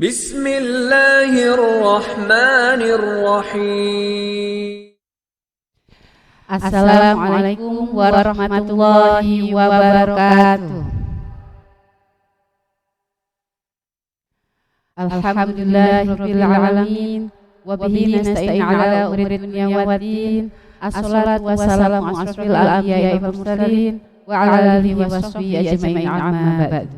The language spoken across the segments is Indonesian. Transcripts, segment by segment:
Bismillahirrahmanirrahim. Assalamualaikum warahmatullahi wabarakatuh. Alhamdulillahirabbil alamin wa bihi nasta'in ala umuri dunya waddin. Assalatu wassalamu ala asyrofil anbiya'i wal mursalin wa ala alihi washabbihi ajmain, amma ba'du.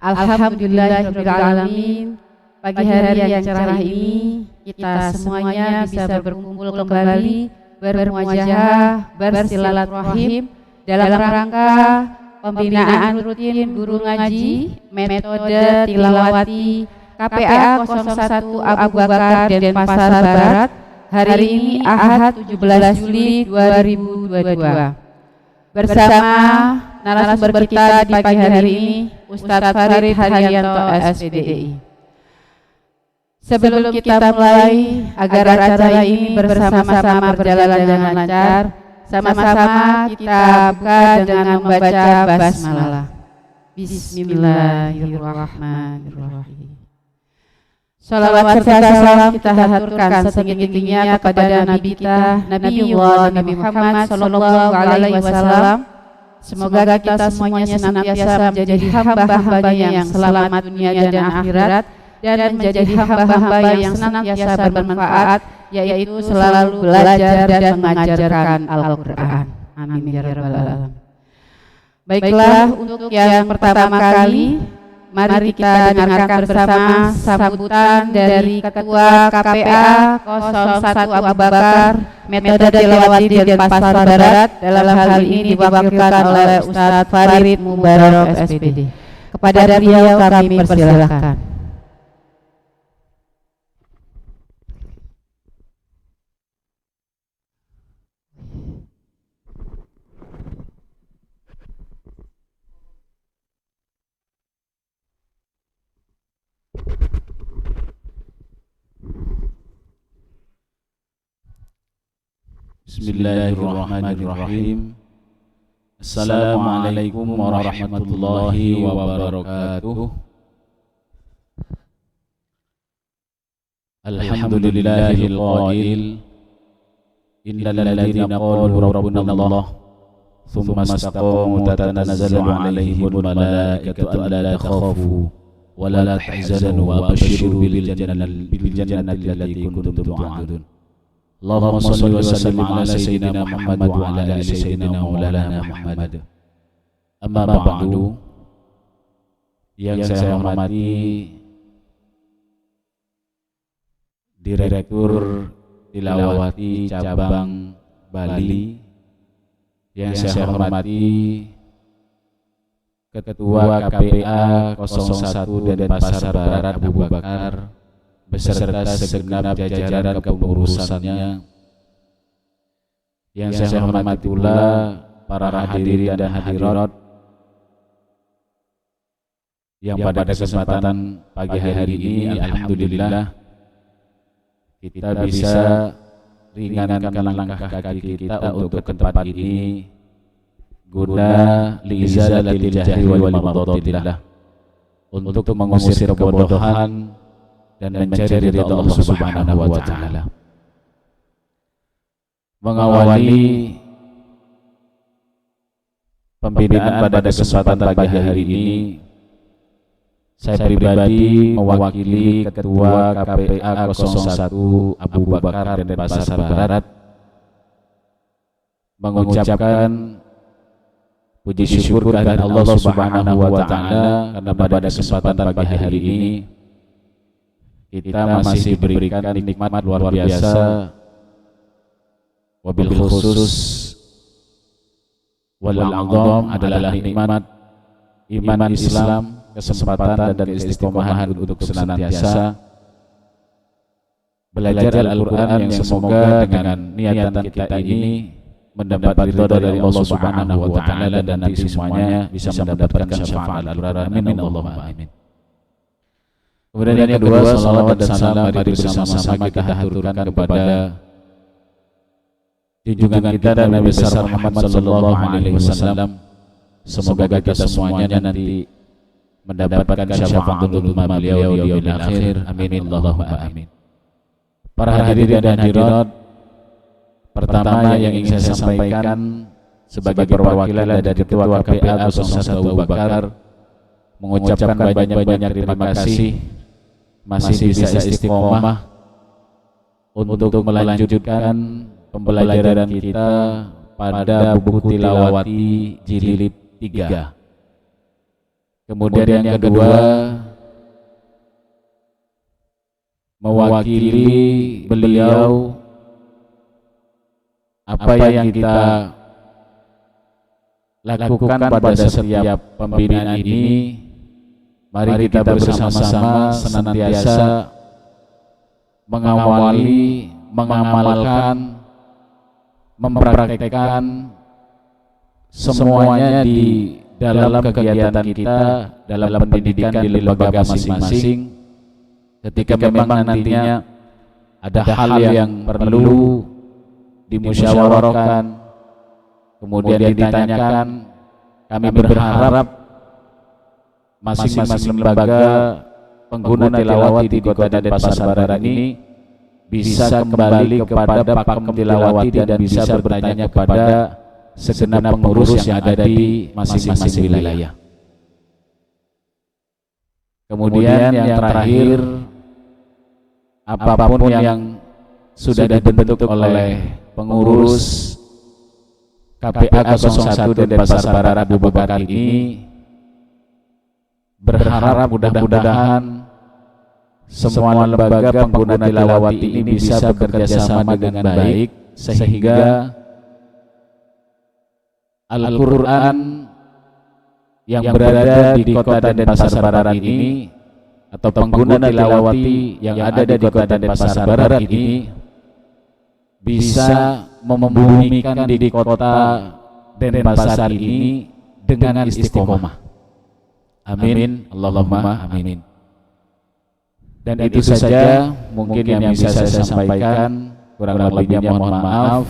Alhamdulillahirabbil alamin. Pagi hari yang cerah ini kita semuanya bisa berkumpul kembali, bermuajahah, bersilaturahim dalam rangka pembinaan rutin guru ngaji metode tilawati KPA 01 Abu Bakar Denpasar Barat hari ini Ahad 17 Juli 2022. Bersama narasumber kita di pagi hari ini Ustadz Farid Haryanto SPDI. Sebelum kita mulai, agar acara ini bersama-sama berjalan dengan lancar, sama-sama kita buka dengan membaca basmalah. Bismillahirrahmanirrahim. Salawat serta salam kita haturkan setinggi-tingginya kepada Nabi kita, Nabiullah Nabi Muhammad sallallahu alaihi wasallam. Semoga kita semuanya senantiasa menjadi hamba-hambanya yang selamat dunia dan akhirat, dan menjadi hamba-hamba yang senantiasa bermanfaat, yaitu selalu belajar dan mengajarkan Al-Quran. Amin ya rabbal alamin. Baiklah, untuk yang pertama kali, mari kita dengarkan bersama sambutan dari Ketua KPA 01 Abu Bakar metode tilawati Denpasar Barat. Dalam hal ini diwakilkan oleh Ustadz Farid Mubarak SPD. Kepada beliau kami persilahkan. Bismillahirrahmanirrahim. Assalamualaikum warahmatullahi wabarakatuh. Alhamdulillahil qail innal ladzina qalu rabbuna Allah tsumma istaqamu tatanazzalu 'alaihimul malaikatu alla takhafu wa la tahzanu wa basyiru bil jannati allati kuntum tu'adun. Allahumma shalli wa sallim ala sayyidina Muhammad wa ala ali sayyidina maulana Muhammad. Amma ba'du. Yang saya hormati Direktur Tilawati Cabang Bali, yang saya hormati Ketua KPA 01 Denpasar Barat Abu Bakar beserta segenap jajaran kepengurusannya, yang saya hormati pula para hadirin dan hadirat yang pada kesempatan pagi hari ini alhamdulillah kita bisa ringankan langkah kaki kita untuk ke tempat ini guna liizalatil jahli wal madadatillah, untuk mengusir kebodohan dan mencari ridha Allah Subhanahu wa taala. Mengawali pembinaan pada kesempatan pagi hari ini, saya pribadi mewakili Ketua KPA 01 Abu Bakar Denpasar Barat mengucapkan puji syukur kehadirat Allah Subhanahu wa taala karena pada kesempatan pagi hari ini kita masih diberikan nikmat luar biasa, wabil khusus wal a'zam adalah nikmat iman Islam, kesempatan dan istiqomahan untuk senantiasa belajar Al-Quran, yang semoga dengan niatan kita ini mendapat ridha dari Allah Subhanahu wa taala dan nanti semuanya bisa mendapatkan syafaat Al-Quran. Amin Allahumma amin. Kemudian yang kedua, salawat dan salam mari bersama-sama kita haturkan kepada junjungan kita dan Nabi besar Muhammad sallallahu alaihi wasallam. Semoga kita semuanya nanti mendapatkan syafaatul uzma beliau di yaumil akhir. Amin Allahumma amin. Para hadirin dan hadirat, pertama yang ingin saya sampaikan sebagai perwakilan dari Ketua KPA 01 Abu Bakar, mengucapkan banyak-banyak terima kasih masih bisa istiqomah untuk melanjutkan pembelajaran kita pada buku Tilawati jilid 3. Kemudian yang kedua, mewakili beliau, apa yang kita lakukan pada setiap pembinaan ini, mari kita bersama-sama senantiasa mengawali, mengamalkan, mempraktekkan semuanya di dalam kegiatan kita, dalam pendidikan di lembaga masing-masing. Ketika memang nantinya ada hal yang perlu dimusyawarahkan, kemudian ditanyakan, kami berharap masing-masing lembaga pengguna tilawati di Kota Denpasar Barat ini bisa kembali kepada pakem tilawati dan bisa bertanya kepada segenap pengurus yang ada di masing-masing wilayah. Kemudian yang terakhir, apapun yang sudah dibentuk oleh pengurus KPA 01 Denpasar Barat Abu Bakar ini, berharap mudah-mudahan semua lembaga pengguna tilawati ini bisa bekerja sama dengan baik sehingga Al-Quran yang berada di Kota Denpasar Barat ini atau pengguna tilawati yang ada di Kota Denpasar Barat ini bisa membumikan di Kota Denpasar ini dengan istiqomah. Amin Allahumma amin. Dan itu saja mungkin yang bisa saya sampaikan, kurang lebihnya mohon maaf.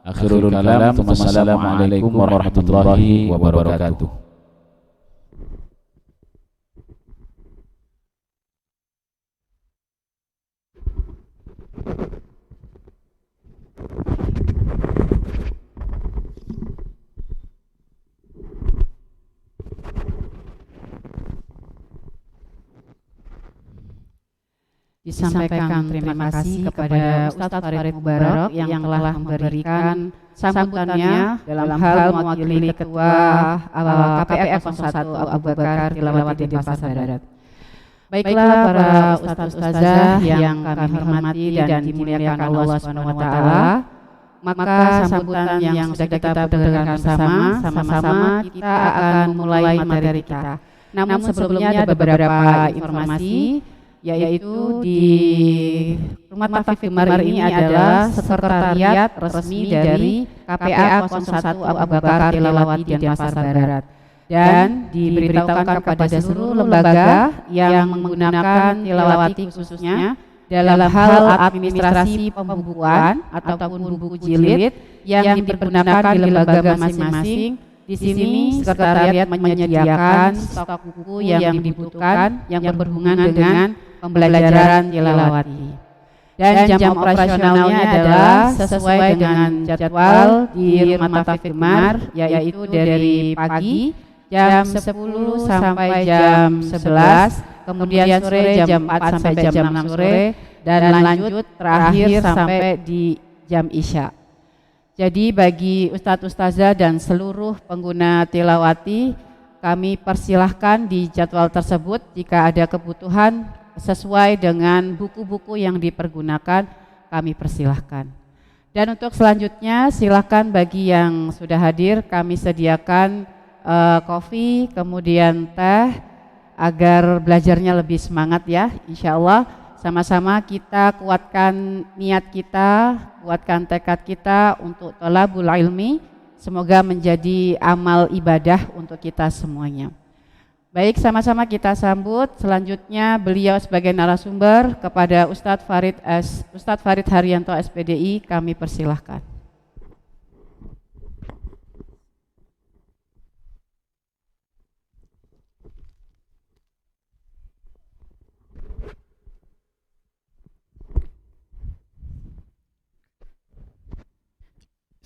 Akhirul kalam, wassalamualaikum warahmatullahi wabarakatuh. Disampaikan terima kasih kepada Ustadz Farid Mubarak yang telah memberikan sambutannya dalam hal mewakili Ketua KPA 01 Abu Bakar Tilawati Denpasar Barat. Baiklah para ustadz-ustazah yang kami hormati dan dimuliakan Allah Subhanahu wa taala, maka sambutan yang sudah kita dengarkan bersama, sama-sama kita akan memulai materi kita. Namun sebelumnya ada beberapa informasi, yaitu di Rumah Taufik Gemar ini adalah sekretariat resmi dari KPA 01 Abu Bakar Tilawati Denpasar Barat, dan diberitahukan kepada seluruh lembaga yang menggunakan tilawati khususnya dalam hal administrasi pembukuan ataupun buku jilid yang dipergunakan di lembaga masing-masing. Di sini sekretariat menyediakan stok buku yang dibutuhkan yang berhubungan dengan pembelajaran tilawati. Dan jam operasionalnya adalah sesuai dengan jadwal di Rumah Taufik Gemar, yaitu dari pagi jam 10 sampai jam 11, kemudian sore jam 4 sampai jam 6 sore, dan lanjut terakhir sampai di jam Isya. Jadi bagi Ustadz Ustazah dan seluruh pengguna tilawati, kami persilahkan di jadwal tersebut jika ada kebutuhan sesuai dengan buku-buku yang dipergunakan, kami persilahkan. Dan untuk selanjutnya silakan bagi yang sudah hadir, kami sediakan kopi, kemudian teh, agar belajarnya lebih semangat ya, insya Allah. Sama-sama kita kuatkan niat kita, kuatkan tekad kita untuk thalabul ilmi, semoga menjadi amal ibadah untuk kita semuanya. Baik, sama-sama kita sambut selanjutnya beliau sebagai narasumber kepada Ustadz Farid Haryanto SPDI, kami persilahkan.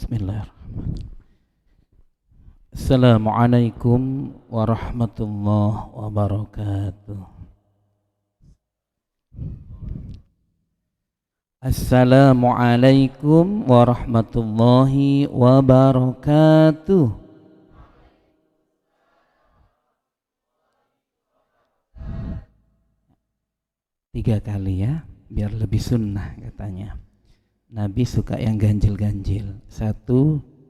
Bismillahirrahmanirrahim. Assalamualaikum warahmatullahi wabarakatuh. Assalamualaikum warahmatullahi wabarakatuh. Tiga kali ya, biar lebih sunnah katanya. Nabi suka yang ganjil-ganjil. 1,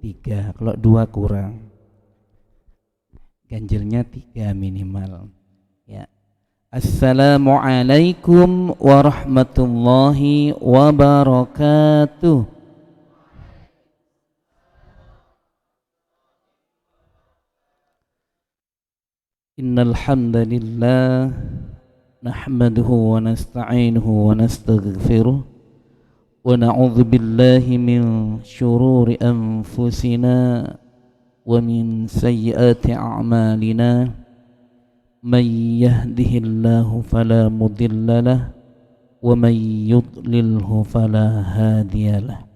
3, kalau 2 kurang. Ganjilnya 3 minimal. Ya. Assalamualaikum warahmatullahi wabarakatuh. Innal hamdalillah nahmaduhu wa nasta'inuhu wa nastaghfiruh wa na'udzu billahi min syururi anfusina wa min sayyiati a'malina may yahdihillahu fala mudilla lahu wa may yudlilhu fala hadiyalah.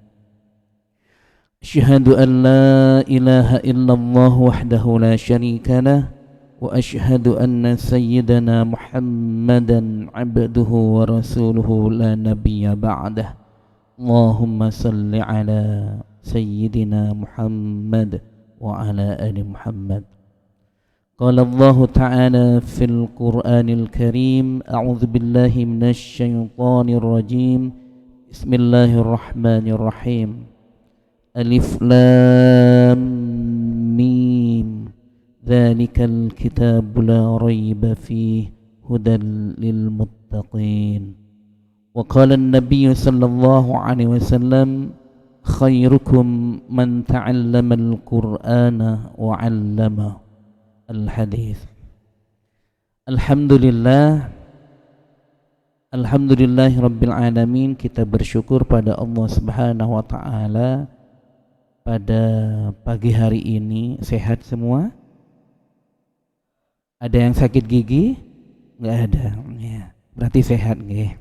Asyhadu an la ilaha illallah wahdahu la syarika lah wa asyhadu anna sayyidana Muhammadan abduhu wa rasuluhu la nabiyya ba'dah. Allahumma salli ala sayyidina Muhammad wa ala ali Muhammad. Qala Allah ta'ala fil Qur'anil Karim, a'udzu billahi minasy syaithanir rajim. Bismillahirrahmanirrahim. Alif lam mim. Dzalikal kitabu la raiba fihi hudan lil muttaqin. Wa qala an-nabiy sallallahu alaihi wasallam, khairukum man ta'allama al-Qur'ana wa 'allama. Al-hadis. Alhamdulillahi rabbil alamin. Kita bersyukur pada Allah Subhanahu wa taala pada pagi hari ini sehat semua. Ada yang sakit gigi? Enggak ada. Ya, berarti sehat nggih.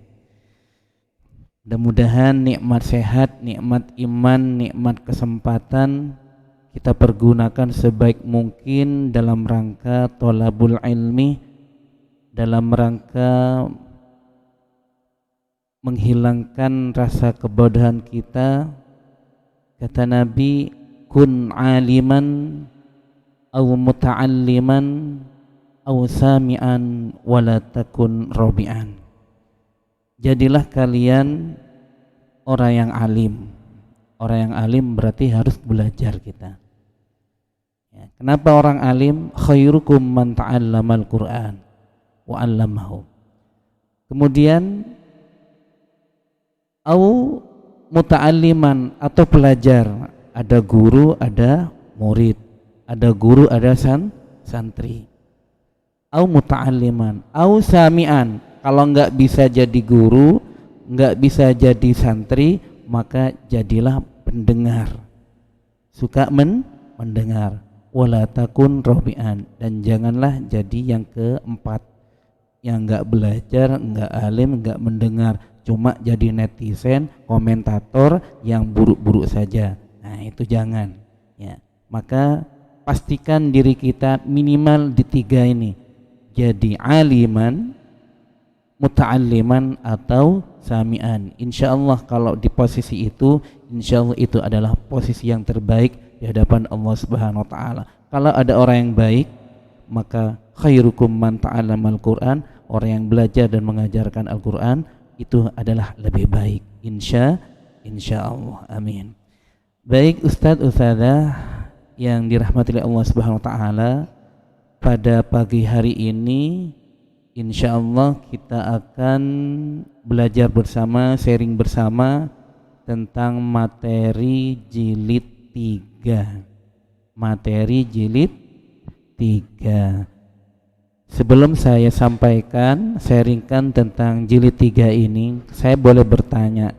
Mudah-mudahan nikmat sehat, nikmat iman, nikmat kesempatan kita pergunakan sebaik mungkin dalam rangka thalabul ilmi, dalam rangka menghilangkan rasa kebodohan kita. Kata Nabi, kun aliman aw muta'alliman aw sami'an wala takun rabi'an. Jadilah kalian orang yang alim. Orang yang alim berarti harus belajar kita. Ya, kenapa orang alim? Khairukum man ta'allamal Qur'an wa 'allamahu. Kemudian au muta'alliman atau pelajar. Ada guru, ada murid. Ada guru, ada santri. Au muta'alliman, au sami'an. Kalau enggak bisa jadi guru, enggak bisa jadi santri, maka jadilah pendengar. Suka mendengar. Wala takun rabi'an, dan janganlah jadi yang keempat, yang enggak belajar, enggak alim, enggak mendengar, cuma jadi netizen, komentator yang buruk-buruk saja. Nah, itu jangan. Ya, maka pastikan diri kita minimal di 3 ini. Jadi aliman, muta'alliman atau sami'an. Insyaallah kalau di posisi itu, insyaallah itu adalah posisi yang terbaik di hadapan Allah Subhanahu wa taala. Kalau ada orang yang baik, maka khairukum man ta'allamal Qur'an, orang yang belajar dan mengajarkan Al-Qur'an itu adalah lebih baik. Insyaallah. Amin. Baik Ustadz Ustadzah yang dirahmati oleh Allah Subhanahu wa taala, pada pagi hari ini insyaallah kita akan belajar bersama, sharing bersama tentang materi jilid 3. Materi jilid 3. Sebelum saya sampaikan, sharingkan tentang jilid 3 ini, saya boleh bertanya,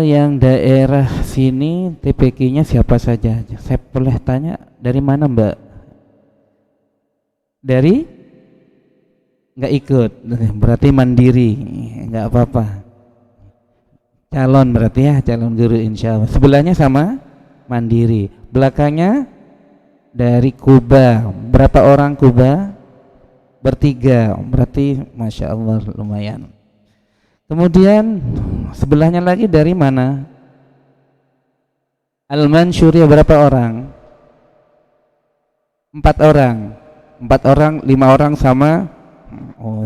yang daerah sini TPK-nya siapa saja? Saya boleh tanya dari mana Mbak? Dari nggak ikut, berarti mandiri, nggak apa-apa. calon berarti ya, calon guru insya Allah. Sebelahnya sama mandiri. Belakangnya dari Kuba. Berapa orang Kuba? Bertiga. Berarti masya Allah lumayan. Kemudian sebelahnya lagi dari mana? Al-Mansyuriyah berapa orang? 4 orang. 4 orang, 5 orang sama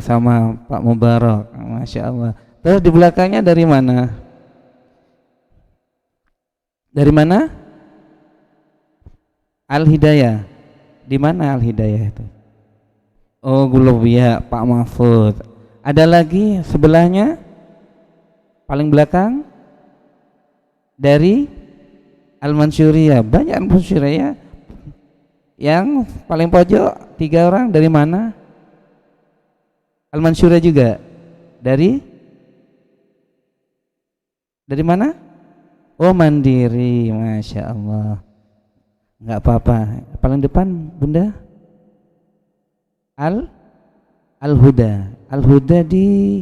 sama Pak Mubarak, masya Allah. Terus di belakangnya dari mana? Dari mana? Al-Hidayah. Di mana Al-Hidayah itu? Oh, Gulubiyah, Pak Mahfud. Ada lagi sebelahnya? Paling belakang? Dari Al-Mansyuriyah. Banyak Al-Mansyuriyah. Yang paling pojok 3 orang dari mana? Al-Mansyuriyah juga. Dari mana? Oh, mandiri, masya Allah. Enggak apa-apa. Paling depan Bunda Al-Huda. Al-Huda di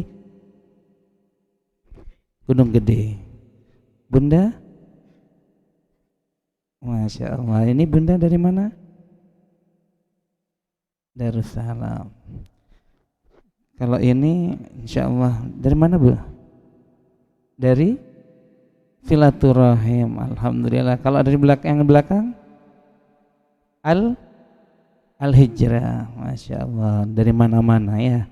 Gunung Gede. Bunda, masya Allah. Ini Bunda dari mana? Darussalam. Kalau ini insya Allah dari mana Bu? Dari silaturahim. Alhamdulillah. Kalau dari belakang Al-Hijrah, masya Allah. Dari mana-mana ya.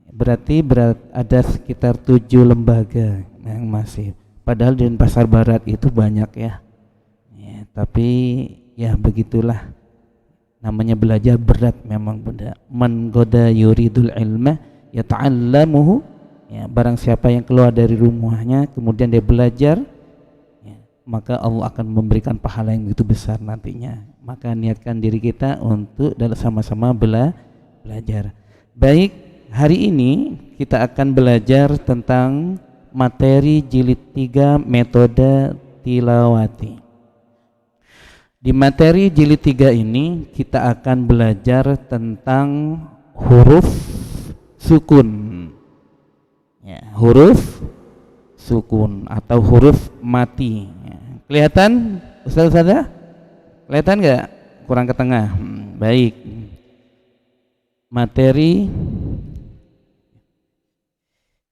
Berarti ada sekitar 7 lembaga yang masih. Padahal di Pasar Barat itu banyak ya. Tapi ya begitulah. Namanya belajar berat memang Bunda. Man goda yuridul ilma yata'allamuhu, ya, barang siapa yang keluar dari rumahnya kemudian dia belajar, ya, maka Allah akan memberikan pahala yang begitu besar nantinya. Maka niatkan diri kita untuk sama-sama belajar. Baik, hari ini kita akan belajar tentang materi jilid 3 metode tilawati. Di materi jilid 3 ini kita akan belajar tentang huruf sukun, ya, huruf sukun atau huruf mati. Kelihatan Ustaz-Ustazah? Kelihatan nggak? Kurang ke tengah. Baik. Materi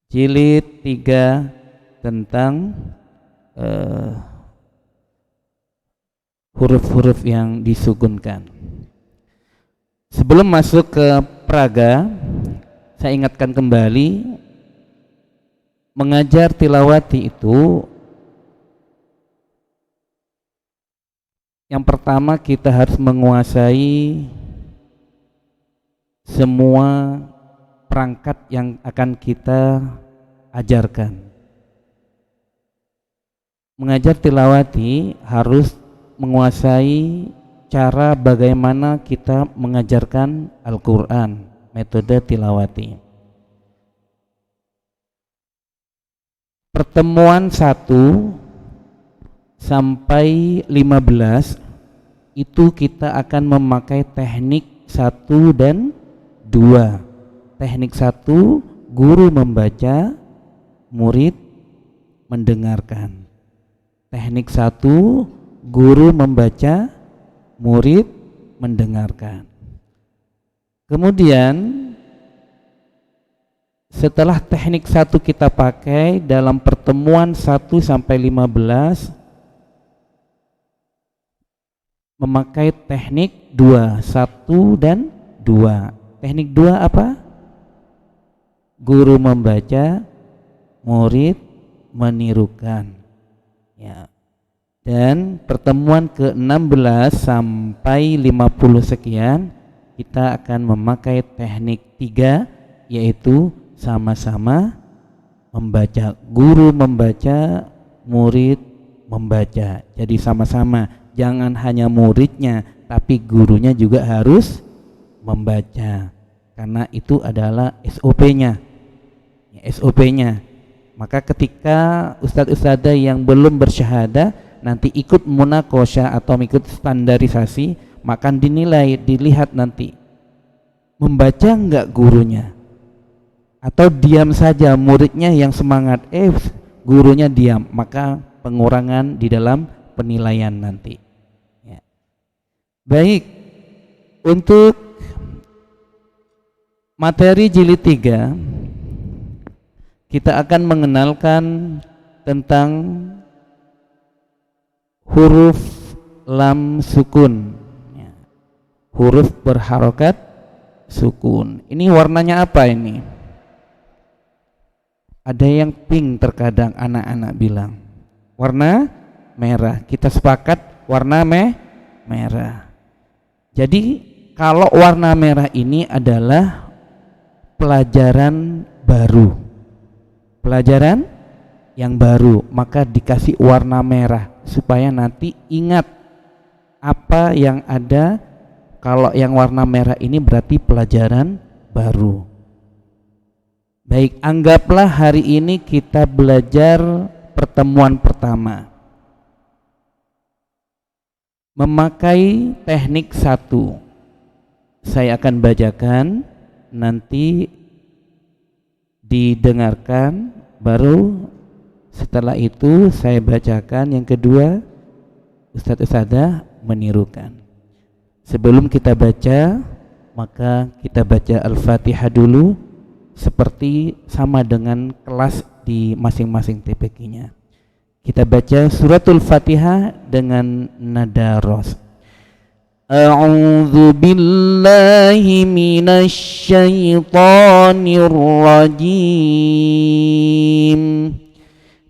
jilid 3 tentang huruf-huruf yang disukunkan. Sebelum masuk ke praga, saya ingatkan kembali, mengajar tilawati itu yang pertama kita harus menguasai semua perangkat yang akan kita ajarkan. Mengajar tilawati harus menguasai cara bagaimana kita mengajarkan Al-Quran, metode tilawati. Pertemuan 1 sampai 15 itu kita akan memakai teknik 1 dan 2. Teknik 1, guru membaca, murid mendengarkan. Teknik 1, guru membaca, murid mendengarkan. Kemudian setelah teknik 1 kita pakai dalam pertemuan 1 sampai 15, memakai teknik 2, 1 dan 2. Teknik 2 apa? Guru membaca, murid menirukan. Ya. Dan pertemuan ke-16 sampai 50 sekian kita akan memakai teknik 3, yaitu sama-sama membaca. Guru membaca, murid membaca. Jadi sama-sama, jangan hanya muridnya tapi gurunya juga harus membaca. Karena itu adalah SOP-nya. SOP-nya. Maka ketika ustadz-ustadzah yang belum bersyahadah nanti ikut munakosha atau ikut standarisasi, maka dinilai, dilihat nanti membaca enggak gurunya, atau diam saja muridnya yang semangat, gurunya diam, maka pengurangan di dalam penilaian nanti. Ya. Baik, untuk materi jilid 3 kita akan mengenalkan tentang huruf lam sukun, ya. Huruf berharokat sukun. Ini warnanya apa ini? Ada yang pink terkadang anak-anak bilang. Warna merah. Kita sepakat warna merah. Jadi kalau warna merah ini adalah pelajaran baru. Pelajaran yang baru, maka dikasih warna merah supaya nanti ingat apa yang ada. Kalau yang warna merah ini berarti pelajaran baru. Baik, anggaplah hari ini kita belajar pertemuan pertama memakai teknik 1. Saya akan bacakan, nanti didengarkan, baru setelah itu saya bacakan yang kedua, Ustadz Ustadzah menirukan. Sebelum kita baca, maka kita baca Al-Fatihah dulu, seperti sama dengan kelas di masing-masing TPQ-nya. Kita baca suratul Fatihah dengan nada ros. A'udzu billahi minasy syaithanir rajim.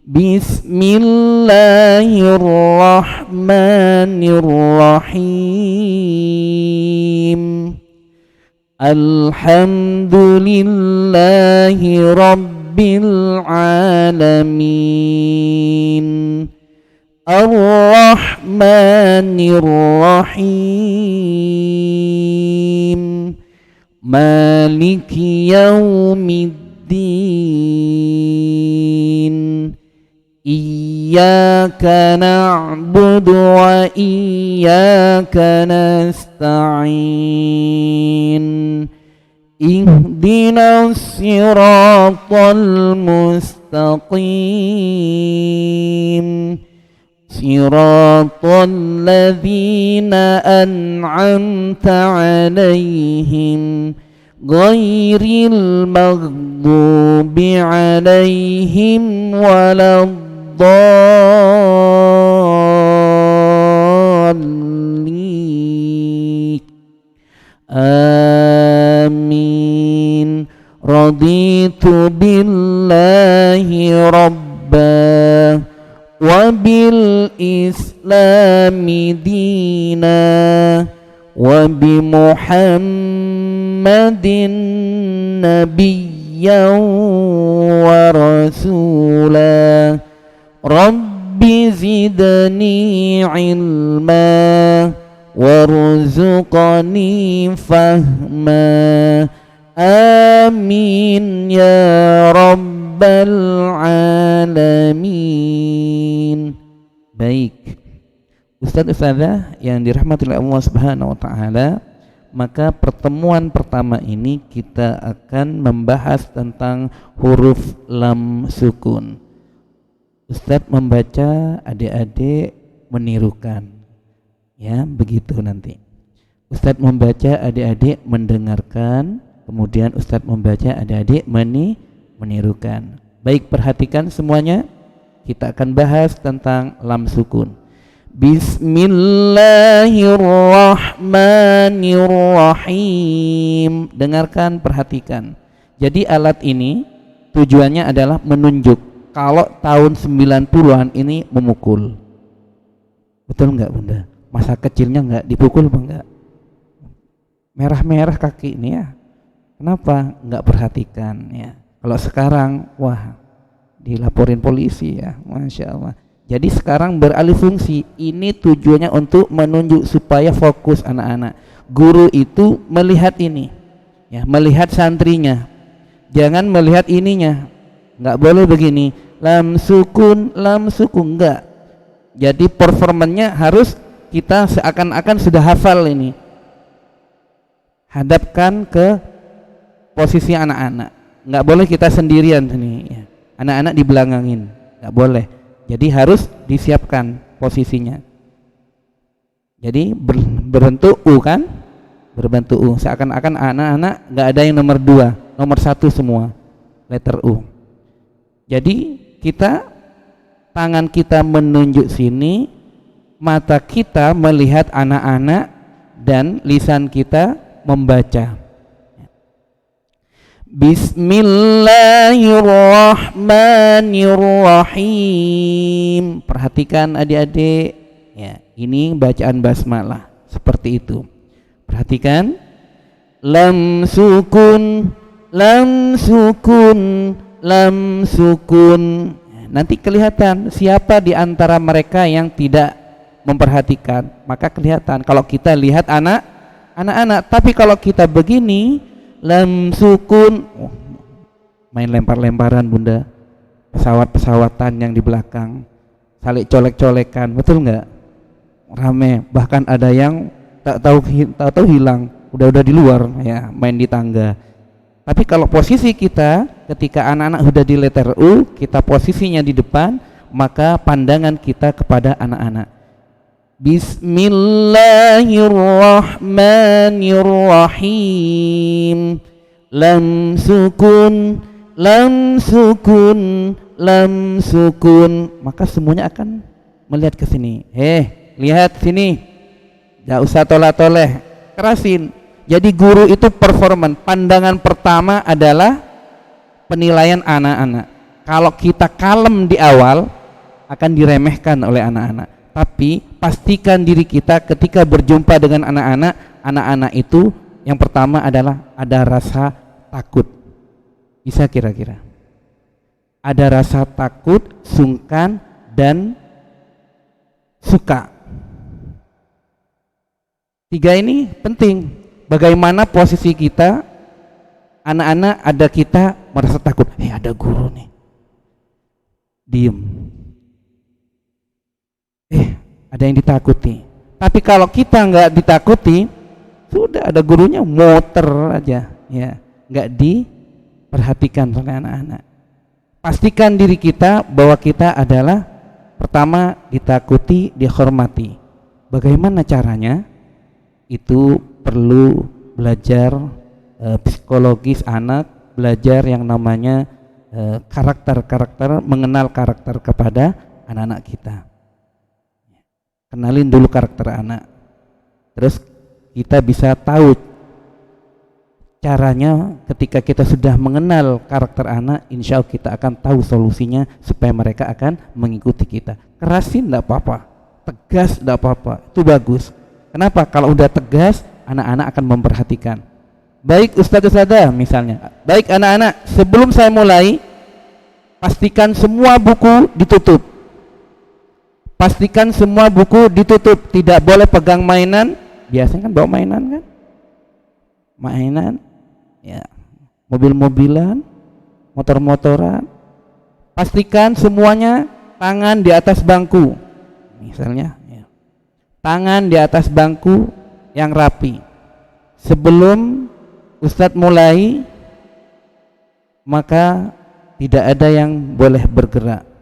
Bismillahirrahmanirrahim. Alhamdulillahi rabbil alamin. Ar-Rahmanir-Rahim. Maliki yaumiddin. Iyyaka na'budu wa iyyaka nasta'in. Ihdinas siratal mustaqim. Siratal ladzina an'amta 'alaihim ghairil maghdubi 'alaihim waladdallin. Amin. Raditu billahi rabba wa bil islami dina wa bi Muhammadin nabiyyan wa rasula. Rabbi zidni ilma warzuqni fahma. Amin ya rabbal alamin. Baik, Ustadz Ustadzah yang dirahmati oleh Allah Subhanahu wa taala, maka pertemuan pertama ini kita akan membahas tentang huruf lam sukun. Ustadz membaca, adik-adik menirukan. Ya, begitu nanti. Ustadz membaca, adik-adik mendengarkan, kemudian Ustadz membaca, adik-adik menirukan. Baik, perhatikan semuanya. Kita akan bahas tentang lam sukun. Bismillahirrahmanirrahim. Dengarkan, perhatikan. Jadi alat ini tujuannya adalah menunjuk kalau tahun 90-an ini memukul. Betul enggak Bunda? Masa kecilnya enggak dipukul apa enggak? Merah-merah kaki ini ya. Kenapa? Enggak perhatikan ya. Kalau sekarang, wah, dilaporin polisi ya, Masya Allah. Jadi sekarang beralih fungsi. Ini tujuannya untuk menunjuk supaya fokus anak-anak. Guru itu melihat ini, ya, melihat santrinya. Jangan melihat ininya. Enggak boleh begini. Lam sukun enggak. Jadi performanya harus kita seakan-akan sudah hafal ini. Hadapkan ke posisi anak-anak. Enggak boleh kita sendirian sini ya. Anak-anak dibelakangin. nggak boleh. Jadi harus disiapkan posisinya. Jadi berbentuk U kan, berbentuk U. Seakan-akan anak-anak nggak ada yang nomor 2, nomor 1 semua, letter U. Jadi kita, tangan kita menunjuk sini, mata kita melihat anak-anak, dan lisan kita membaca. Bismillahirrahmanirrahim. Perhatikan adik-adik ya, ini bacaan basmalah seperti itu. Perhatikan, lam sukun, lam sukun, lam sukun. Nanti kelihatan siapa di antara mereka yang tidak memperhatikan, maka kelihatan kalau kita lihat anak-anak. Tapi kalau kita begini, lam sukun, main lempar-lemparan bunda, pesawat-pesawatan yang di belakang, saling colek-colekan, betul nggak? Rame, bahkan ada yang tak tahu hilang, udah di luar ya, main di tangga. Tapi kalau posisi kita ketika anak-anak udah di letter U, kita posisinya di depan, maka pandangan kita kepada anak-anak. Bismillahirrahmanirrahim. Lam sukun, lam sukun, lam sukun. Maka semuanya akan melihat ke sini. Lihat sini. Gak usah toleh-toleh, kerasin. Jadi guru itu performan. Pandangan pertama adalah penilaian anak-anak. Kalau kita kalem di awal, akan diremehkan oleh anak-anak. Tapi pastikan diri kita ketika berjumpa dengan anak-anak itu yang pertama adalah ada rasa takut. Bisa kira-kira? Ada rasa takut, sungkan, dan suka. 3 ini penting. Bagaimana posisi kita, anak-anak ada kita merasa takut. Ada guru nih. Diem. Ada yang ditakuti. Tapi kalau kita nggak ditakuti, sudah ada gurunya muter aja, ya, nggak diperhatikan oleh anak-anak. Pastikan diri kita bahwa kita adalah pertama ditakuti, dihormati. Bagaimana caranya? Itu perlu belajar psikologis anak, belajar yang namanya karakter, mengenal karakter kepada anak-anak kita. Kenalin dulu karakter anak, terus kita bisa tahu caranya. Ketika kita sudah mengenal karakter anak, insya Allah kita akan tahu solusinya supaya mereka akan mengikuti kita. Kerasin tidak apa-apa, tegas tidak apa-apa, itu bagus. Kenapa? Kalau udah tegas, anak-anak akan memperhatikan. Baik ustadz-ustadzah misalnya, baik anak-anak, sebelum saya mulai, pastikan semua buku ditutup. Pastikan semua buku ditutup, tidak boleh pegang mainan. Biasanya kan bawa mainan kan? Mainan, ya, mobil-mobilan, motor-motoran. Pastikan semuanya tangan di atas bangku, misalnya, ya. Tangan di atas bangku yang rapi. Sebelum Ustadz mulai, maka tidak ada yang boleh bergerak.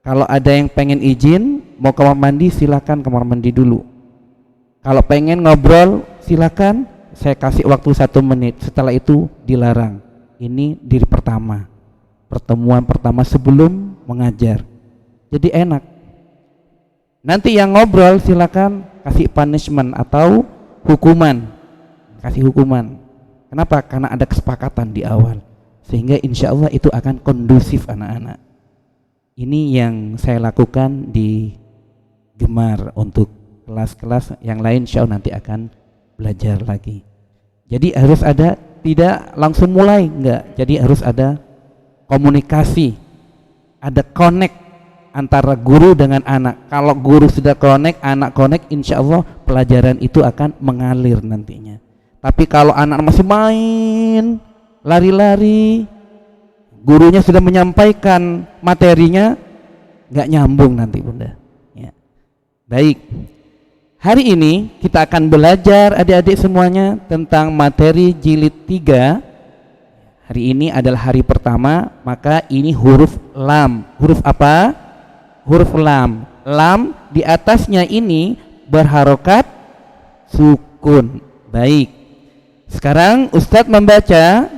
Kalau ada yang pengen izin mau kamar mandi, silakan kamar mandi dulu. Kalau pengen ngobrol, silakan, saya kasih waktu 1 menit. Setelah itu dilarang. Ini diri pertama, pertemuan pertama sebelum mengajar. Jadi enak. Nanti yang ngobrol silakan kasih punishment atau hukuman. Kasih hukuman. Kenapa? Karena ada kesepakatan di awal, sehingga insya Allah itu akan kondusif anak-anak. Ini yang saya lakukan di Gemar. Untuk kelas-kelas yang lain insya Allah nanti akan belajar lagi. Jadi harus ada, tidak langsung mulai, enggak. Jadi harus ada komunikasi, ada connect antara guru dengan anak. Kalau guru sudah connect, anak connect, insya Allah pelajaran itu akan mengalir nantinya. Tapi kalau anak masih main, lari-lari, gurunya sudah menyampaikan materinya, nggak nyambung nanti bunda. Ya. Baik, hari ini kita akan belajar adik-adik semuanya tentang materi jilid 3. Hari ini adalah hari pertama, maka ini huruf lam. Huruf apa? Huruf lam. Lam di atasnya ini berharokat sukun. Baik. Sekarang Ustadz membaca,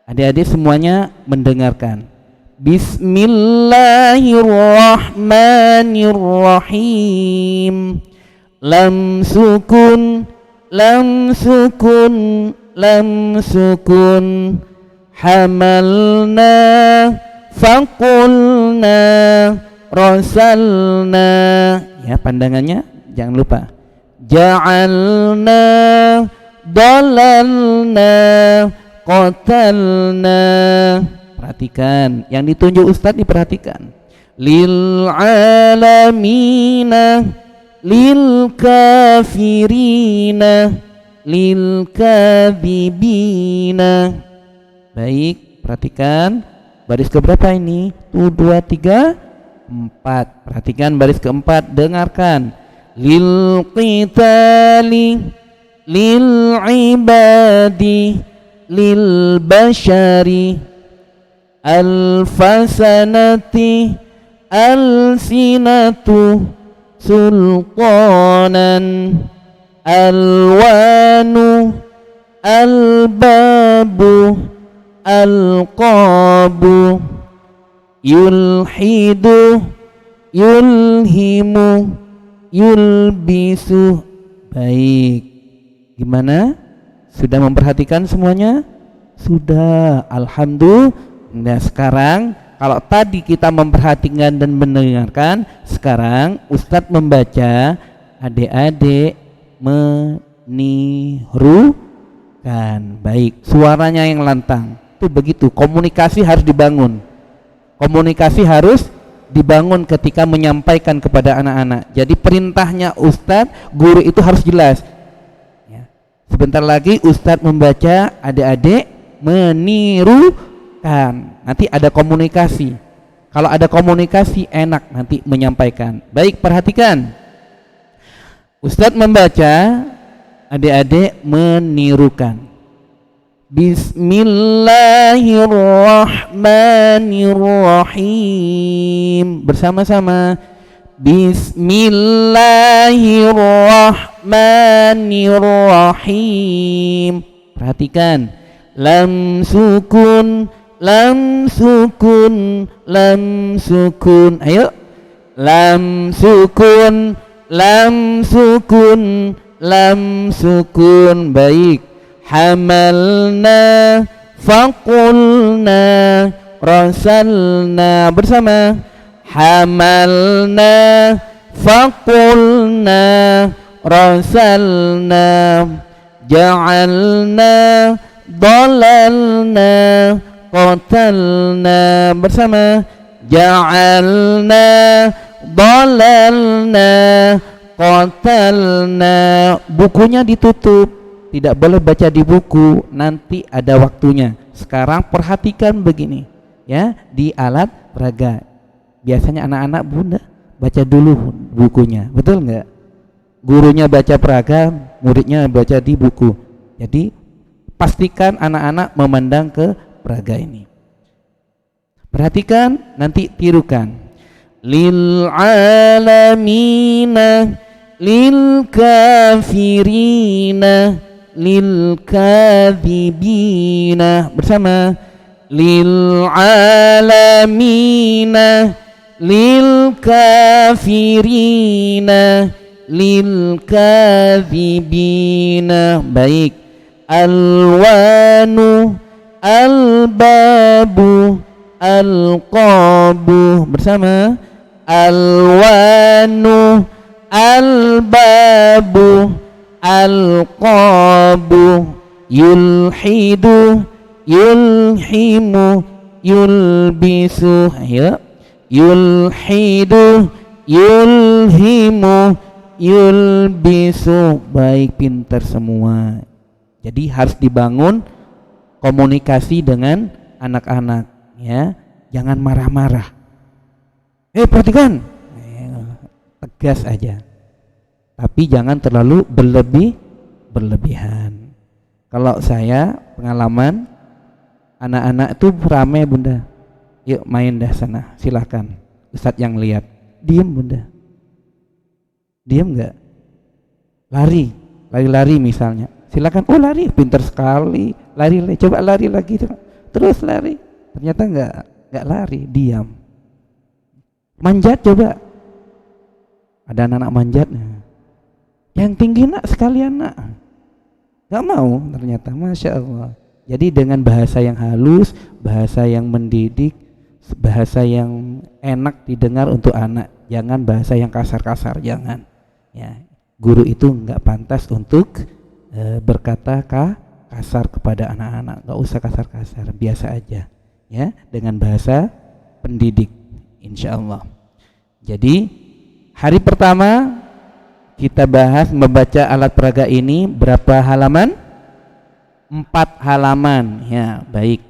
adik-adik semuanya mendengarkan. Bismillahirrahmanirrahim. Lam sukun, lam sukun, lam sukun. Hamalna, faqulna, rasalna. Ya, pandangannya jangan lupa. Ja'alna, dalalna, qatalna. Perhatikan, yang ditunjuk Ustadz diperhatikan. Lil alamina, lil kafirina, lil kadhibina. Baik, perhatikan baris keberapa ini? 1, 2, 3, 4. Perhatikan baris keempat, dengarkan. Lil qitali, lil ibadi, lil bashari, al fasanati, al sinatu, sultanan, alwanu, albabu, alqabu, yulhidu, yulhimu, yulbisu. Baik, gimana? Sudah memperhatikan semuanya? Sudah, alhamdulillah. Nah, sekarang kalau tadi kita memperhatikan dan mendengarkan, sekarang Ustadz membaca, adik-adik menirukan. Baik, suaranya yang lantang. Itu begitu, komunikasi harus dibangun. Komunikasi harus dibangun ketika menyampaikan kepada anak-anak. Jadi perintahnya Ustadz, guru itu harus jelas. Ya. Sebentar lagi Ustadz membaca, adik-adik menirukan. Nanti ada komunikasi. Kalau ada komunikasi enak nanti menyampaikan. Baik, perhatikan. Ustadz membaca, adik-adik menirukan. Bismillahirrahmanirrahim. Bersama-sama. Bismillahirrahmanirrahim. Perhatikan. Lam sukun, lam sukun, lam sukun. Ayo. Lam sukun, lam sukun, lam sukun. Baik. Hamalna, faqulna, rasalna. Bersama. Hamalna, faqulna, rasalna. Ja'alna, dalalna, qatalna. Bersama. Ja'alna, dalalna, qatalna. Bukunya ditutup. Tidak boleh baca di buku, nanti ada waktunya. Sekarang perhatikan begini, ya, di alat peraga. Biasanya anak-anak bunda baca dulu bukunya, betul nggak? Gurunya baca peraga, muridnya baca di buku. Jadi pastikan anak-anak memandang ke peraga ini. Perhatikan, nanti tirukan. Lil alamina, lil kafirina, lil kadhibina. Bersama. Lil alamina, lil kafirina, lil kadhibina. Baik. Alwanu, albabu, alqabu. Bersama. Alwanu, albabu, alqabu, yulhidu, yulhimu, yulbisu. Ayo. Yulhidu, yulhimu, yulbisu. Baik, pintar semua. Jadi harus dibangun komunikasi dengan anak-anak, ya. Jangan marah-marah. Perhatikan. Tegas aja. Tapi jangan terlalu berlebihan. Kalau saya pengalaman anak-anak itu rame bunda, yuk main dah sana, silakan Ustadz yang lihat. Diem bunda, diem nggak? Lari misalnya, silakan. Oh lari, pintar sekali, lari, coba lari lagi, terus lari. Ternyata nggak lari, diam. Manjat coba, ada anak-anak manjatnya. Yang tinggi nak sekalian nak, nggak mau ternyata, masya Allah. Jadi dengan bahasa yang halus, bahasa yang mendidik, bahasa yang enak didengar untuk anak, jangan bahasa yang kasar-kasar, jangan. Ya, guru itu nggak pantas untuk berkata kasar kepada anak-anak, nggak usah kasar-kasar, biasa aja, ya, dengan bahasa pendidik, insya Allah. Jadi hari pertama kita bahas membaca alat peraga ini berapa halaman? 4 halaman, ya, baik.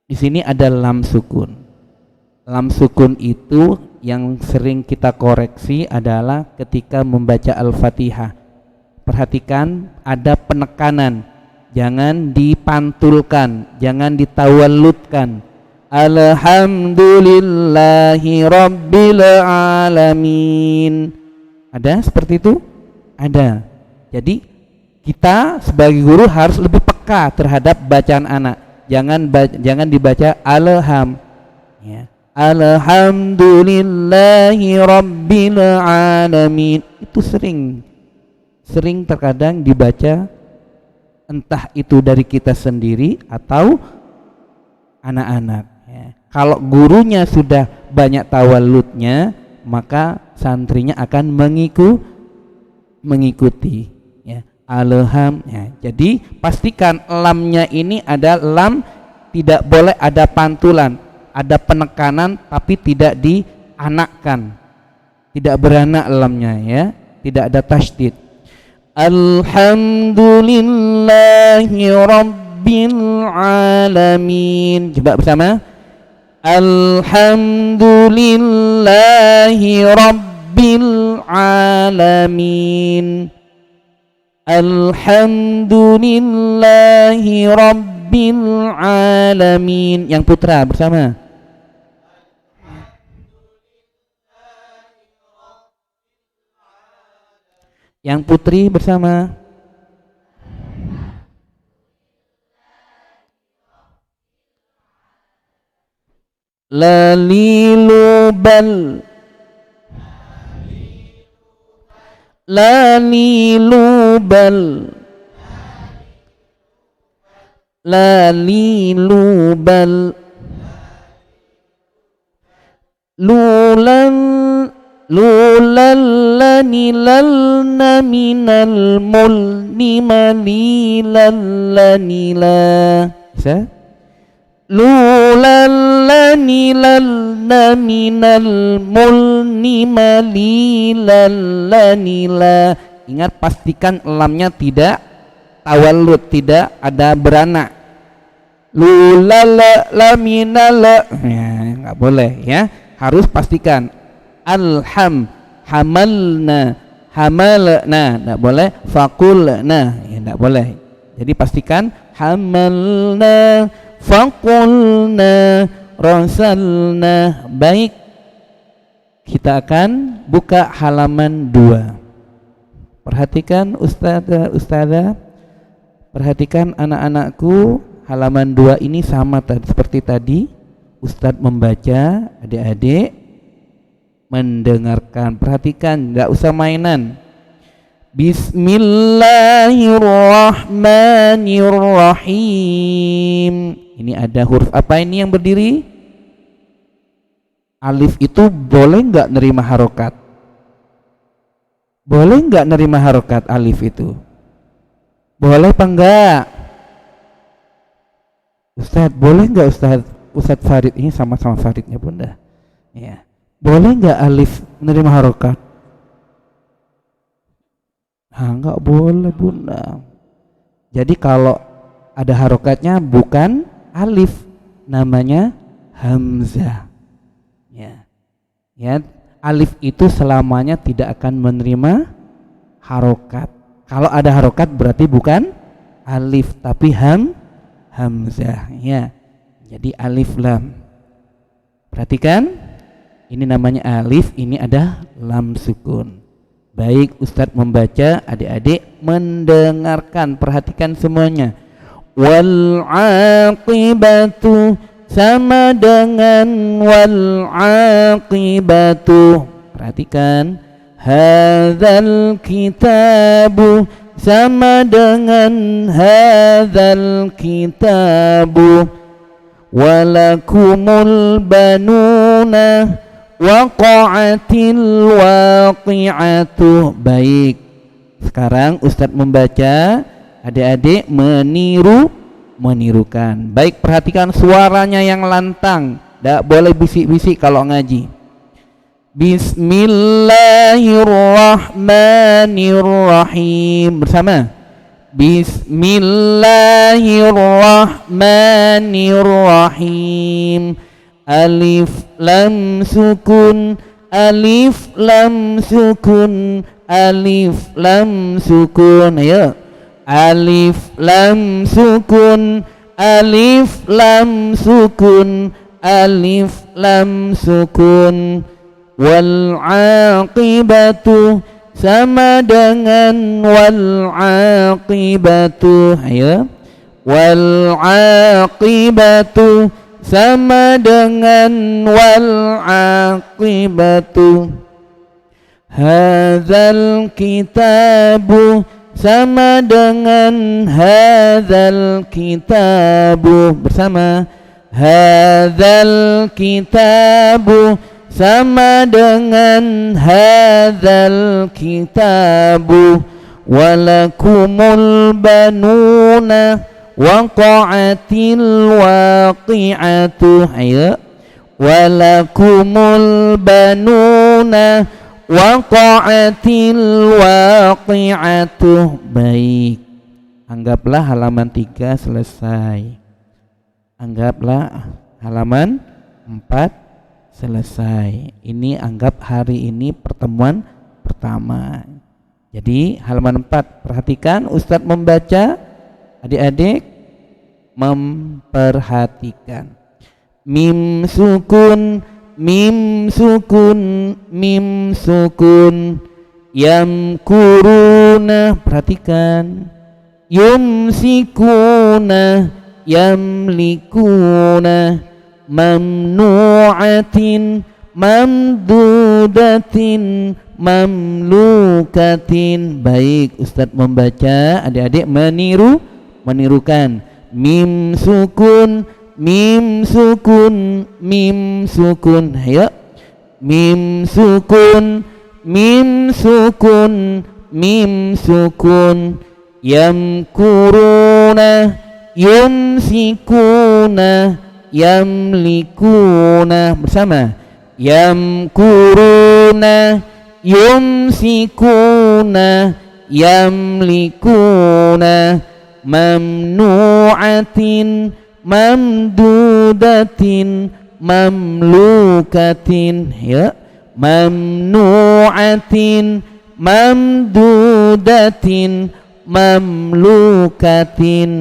Di sini ada lam sukun. Lam sukun itu yang sering kita koreksi adalah ketika membaca Al-Fatihah. Perhatikan ada penekanan, jangan dipantulkan, jangan ditawalludkan. Alhamdulillahi Rabbil Alamin. Ada seperti itu? Ada. Jadi kita sebagai guru harus lebih peka terhadap bacaan anak. Jangan dibaca alham, ya. Alhamdulillahi Rabbil Alamin. Itu sering terkadang dibaca, entah itu dari kita sendiri atau anak-anak, ya. Kalau gurunya sudah banyak tawalludnya, maka santrinya akan mengikuti, ya. Alham, ya. Jadi pastikan lamnya ini ada lam, tidak boleh ada pantulan, ada penekanan tapi tidak dianakkan, tidak beranak lamnya, ya, tidak ada tasydid. Alhamdulillahi Rabbil Alamin. Coba bersama. Alhamdulillahi Rabbil Alamin. Alhamdulillahi Rabbil Alamin. Yang putra bersama. Yang putri bersama. Lalilubal, lalilubal, lalilubal, lulan, lulallanilalna minal mulni malilallanila. Bisa? Lulallanilalna minal mulni malilallanila. Ingat, pastikan lamnya tidak tawallud, tidak ada beranak. Lulallanilalna, ya, nggak boleh, ya. Harus pastikan hamalna, hamalna, nggak boleh. Fakulna, ya, nggak boleh. Jadi pastikan hamalna, faqulna, rasalna. Baik, kita akan buka halaman 2. Perhatikan ustazah, perhatikan anak-anakku, halaman 2 ini sama seperti tadi. Ustadz membaca, adik-adik mendengarkan. Perhatikan, nggak usah mainan. Bismillahirrahmanirrahim. Ini ada huruf apa ini yang berdiri? Alif itu boleh nggak nerima harokat? Boleh nggak nerima harokat alif itu? Boleh apa enggak? Ustadz, boleh nggak Ustadz Farid, ini sama-sama Faridnya bunda, ya. Boleh nggak alif menerima harokat? Nggak boleh bunda. Jadi kalau ada harokatnya bukan alif, namanya hamzah, ya. Ya, alif itu selamanya tidak akan menerima harokat. Kalau ada harokat berarti bukan alif tapi hamzah ya. Jadi alif lam. Perhatikan, ini namanya alif, ini ada lam sukun. Baik Ustadz membaca, adik-adik mendengarkan, perhatikan semuanya. Wal aqibatu sama dengan wal aqibatu. Perhatikan, hadzal kitabu sama dengan hadzal kitabu. Walakumul banuna waqa'atil waqi'atu. Baik, sekarang Ustadz membaca, adik-adik menirukan. Baik, perhatikan suaranya yang lantang, tidak boleh bisik-bisik kalau ngaji. Bismillahirrahmanirrahim. Bersama. Bismillahirrahmanirrahim. Alif lam sukun, alif lam sukun, alif lam sukun. Ayo. Alif lam sukun, alif lam sukun, alif lam sukun. Wal aqibatu sama dengan wal aqibatu. Ayo. Wal aqibatu sama dengan wal aqibatu. Hadzal kitabu sama dengan hadzal kitabu. Bersama. Hadzal kitabu sama dengan hadzal kitabu. Walakumul banuna waqa'atil waqi'atu. Ayo. Walakumul banuna waqa'atil waqi'atu. Baik, anggaplah halaman 3 selesai. Anggaplah halaman 4 selesai. Ini anggap hari ini pertemuan pertama. Jadi halaman 4, perhatikan Ustadz membaca, adik-adik memperhatikan. Mim sukun, mim sukun, mim sukun. Yamkuruna, perhatikan. Yumsikuna, yamlikuna. Mamnu'atin, mamdudatin, mamlukatin. Baik, Ustadz membaca, adik-adik menirukan. Mim sukun, mim sukun, mim sukun. Ayo. Mim sukun, mim sukun, mim sukun. Yamkuruna, yumsikuna, yamlikuna. Bersama. Yamkuruna, yumsikuna, yamlikuna. Mamnu'atin, mamdudatin, mamlukatin. Ya. Mamnu'atin, mamdudatin, mamlukatin.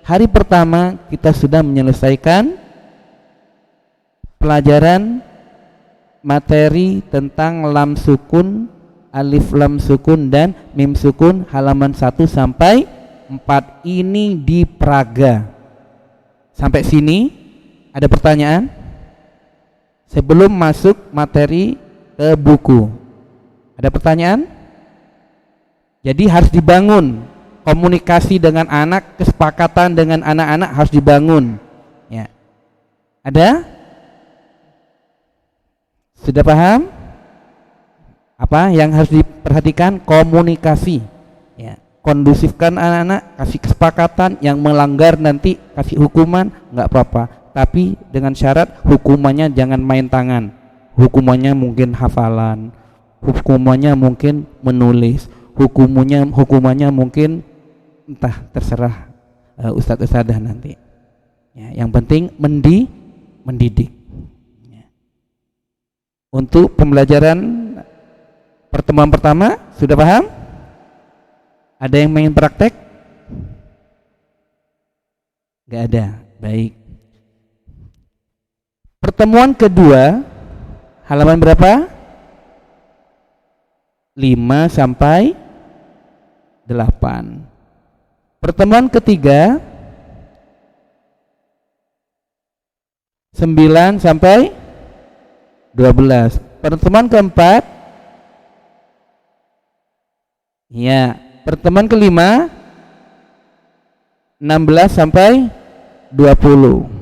Hari pertama kita sudah menyelesaikan pelajaran materi tentang lam sukun, alif lam sukun dan mim sukun halaman 1 sampai 4. Ini di Praga. Sampai sini ada pertanyaan? Sebelum masuk materi ke buku, ada pertanyaan? Jadi harus dibangun komunikasi dengan anak, kesepakatan dengan anak-anak harus dibangun. Ya. Ada? Sudah paham? Apa yang harus diperhatikan? Komunikasi. Ya. Kondusifkan anak-anak, kasih kesepakatan. Yang melanggar nanti kasih hukuman, nggak apa-apa. Tapi dengan syarat hukumannya jangan main tangan. Hukumannya mungkin hafalan, hukumannya mungkin menulis, hukumannya mungkin entah, terserah ustadz-ustadzah nanti. Ya, yang penting mendidik. Ya. Untuk pembelajaran pertemuan pertama sudah paham? Ada yang ingin praktek? Nggak ada. Baik. Pertemuan kedua halaman berapa? 5 sampai 8. Pertemuan ketiga 9 sampai 12. Pertemuan keempat, ya, pertemuan kelima 16 sampai 20.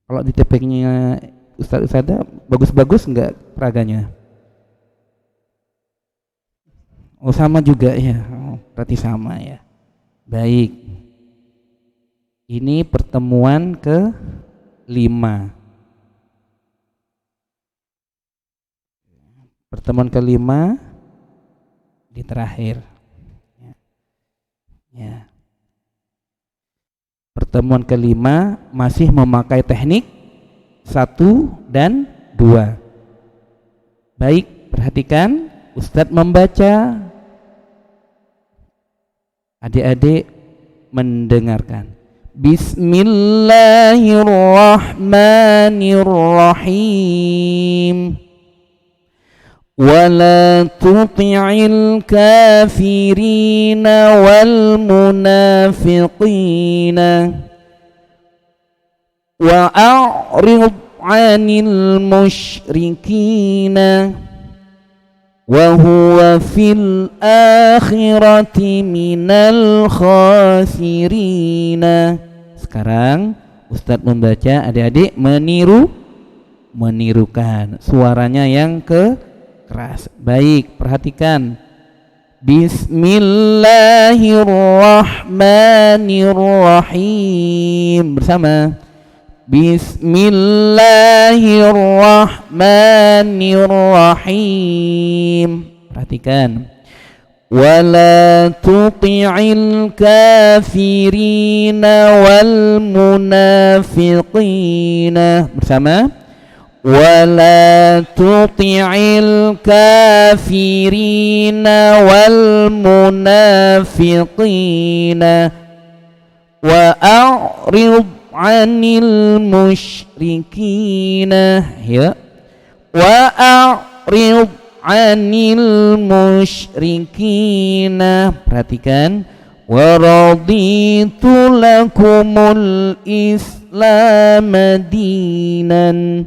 Kalau di TPK-nya Ustadz Usada bagus-bagus enggak peraganya? Oh sama juga ya, oh, berarti sama ya. Baik, ini pertemuan ke-5. Pertemuan ke-5 di terakhir. Ya. Pertemuan ke-5 masih memakai teknik 1 dan 2. Baik, perhatikan Ustadz membaca, adik-adik mendengarkan. Bismillahirrahmanirrahim. Wala tuti'il kafirina wal munafiqina wa a'rid 'anil musyrikina wa huwa fil akhirati minal khasirina. Sekarang Ustadz membaca, adik-adik menirukan suaranya yang keras. Baik, perhatikan. Bismillahirrahmanirrahim. Bersama. Bismillahirrahmanirrahim. Perhatikan. Wala tuti'il kafirina wal munafiqina. Bersama. Wala tuti'il kafirina wal munafiqina wa a'rid 'anil musyrikina, ya, wa a'rid 'anil musyrikina. Perhatikan. Wa raditu lakumul islam dinan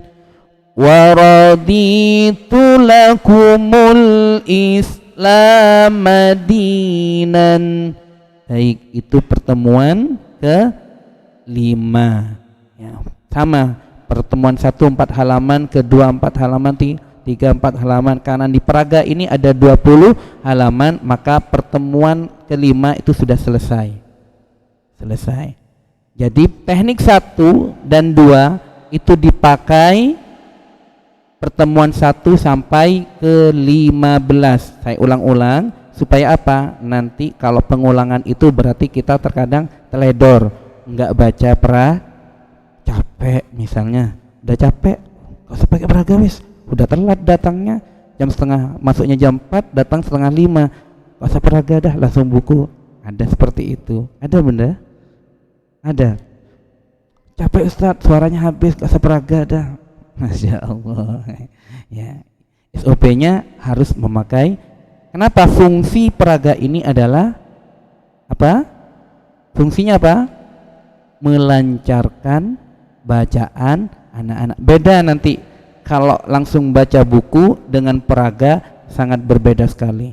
wa raditu lakumul islam dinan. Baik, itu pertemuan ke-5 ya. Sama, pertemuan 1 4 halaman, kedua 4 halaman, 3 4 halaman. Karena di peraga ini ada 20 halaman, maka pertemuan ke-5 itu sudah selesai. Jadi teknik 1 dan 2 itu dipakai pertemuan 1 sampai ke-15. Saya ulang-ulang supaya apa? Nanti kalau pengulangan itu berarti kita terkadang teledor, enggak baca capek misalnya. Udah capek, gak usah pakai peraga wis. Udah telat datangnya masuknya jam 4, datang setengah 5. Gak usah peraga dah, langsung buku. Ada seperti itu. Ada benda? Ada. Capek Ustadz, suaranya habis, gak usah peraga dah. Masya Allah. Ya, SOP-nya harus memakai. Kenapa? Fungsi peraga ini adalah apa? Fungsinya apa? Melancarkan bacaan anak-anak. Beda nanti kalau langsung baca buku dengan peraga, sangat berbeda sekali.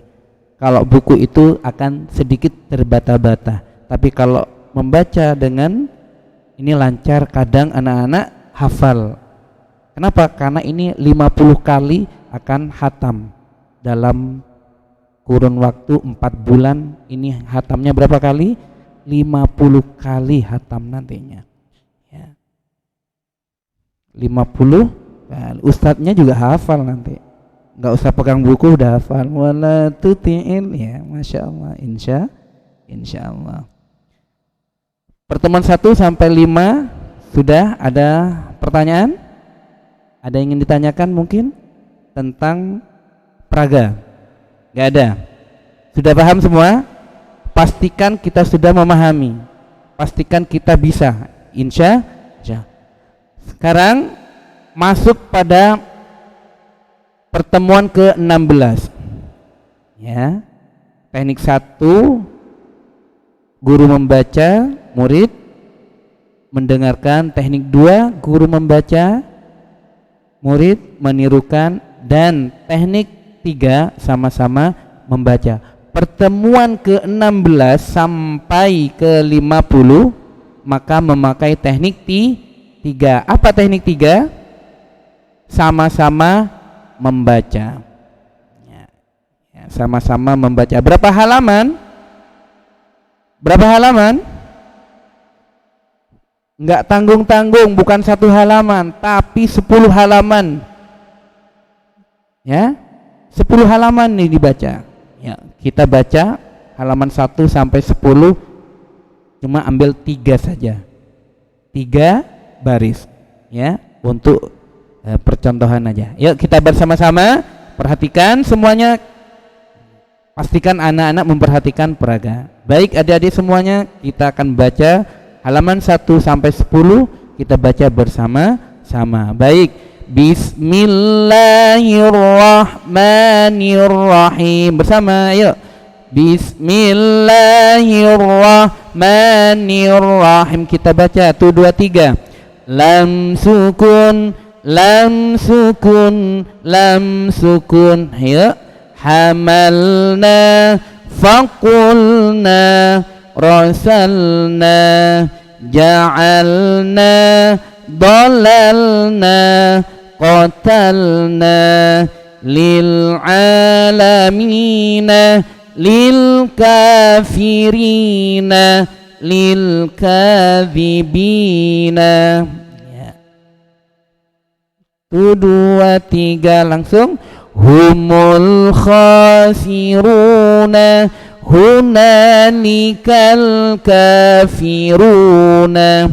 Kalau buku itu akan sedikit terbata-bata, tapi kalau membaca dengan ini lancar, kadang anak-anak hafal. Kenapa? Karena ini 50 kali akan hatam dalam kurun waktu 4 bulan. Ini hatamnya berapa kali? 50 kali hatam nantinya ya. 50 kali. Ustadznya juga hafal nanti, nggak usah pegang buku udah hafal. Wala tuti'il, ya, Masya Allah. Insya Allah. Pertemuan 1 sampai 5 sudah. Ada pertanyaan? Ada yang ingin ditanyakan mungkin tentang peraga? Nggak ada. Sudah paham semua? Pastikan kita sudah memahami. Pastikan kita bisa. Insya Allah. Sekarang masuk pada pertemuan ke-16. Ya. Teknik 1, guru membaca, murid mendengarkan. Teknik 2, guru membaca, murid menirukan. Dan teknik 3, sama-sama membaca. Pertemuan ke-16 sampai ke-50 maka memakai teknik 3. Apa teknik 3? Sama-sama membaca. Sama-sama membaca. Berapa halaman? Berapa halaman? Enggak tanggung-tanggung, bukan 1 halaman, tapi 10 halaman. Ya, 10 halaman nih dibaca. Ya, kita baca halaman 1 sampai 10, cuma ambil 3 saja. 3 baris. Ya, untuk percontohan aja. Yuk kita bersama-sama perhatikan semuanya. Pastikan anak-anak memperhatikan peraga. Baik adik-adik semuanya, kita akan baca halaman 1 sampai 10, kita baca bersama-sama. Baik, Bismillahirrahmanirrahim. Bersama, ayo. Bismillahirrahmanirrahim. Kita baca 1, 2, 3. Lam sukun, lam sukun, lam sukun. Ayo. Hamalna faqulna rasalna ja'alna dalalna qatalna lil alamina lil kafirina lil kadhibina. Ya. 1, 2, 3 langsung. Humul khasiruna hunalikal kafiruna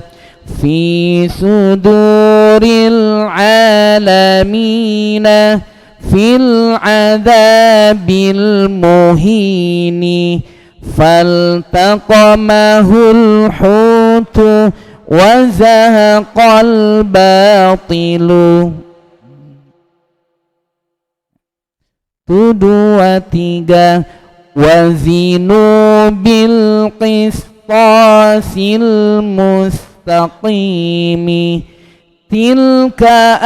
fi suduril alamina fil adabil muhini faltaqamahul hutu wa zahaqal batilu. 1, 2, 3. Wazinu bil qistasil mustaqimi tilka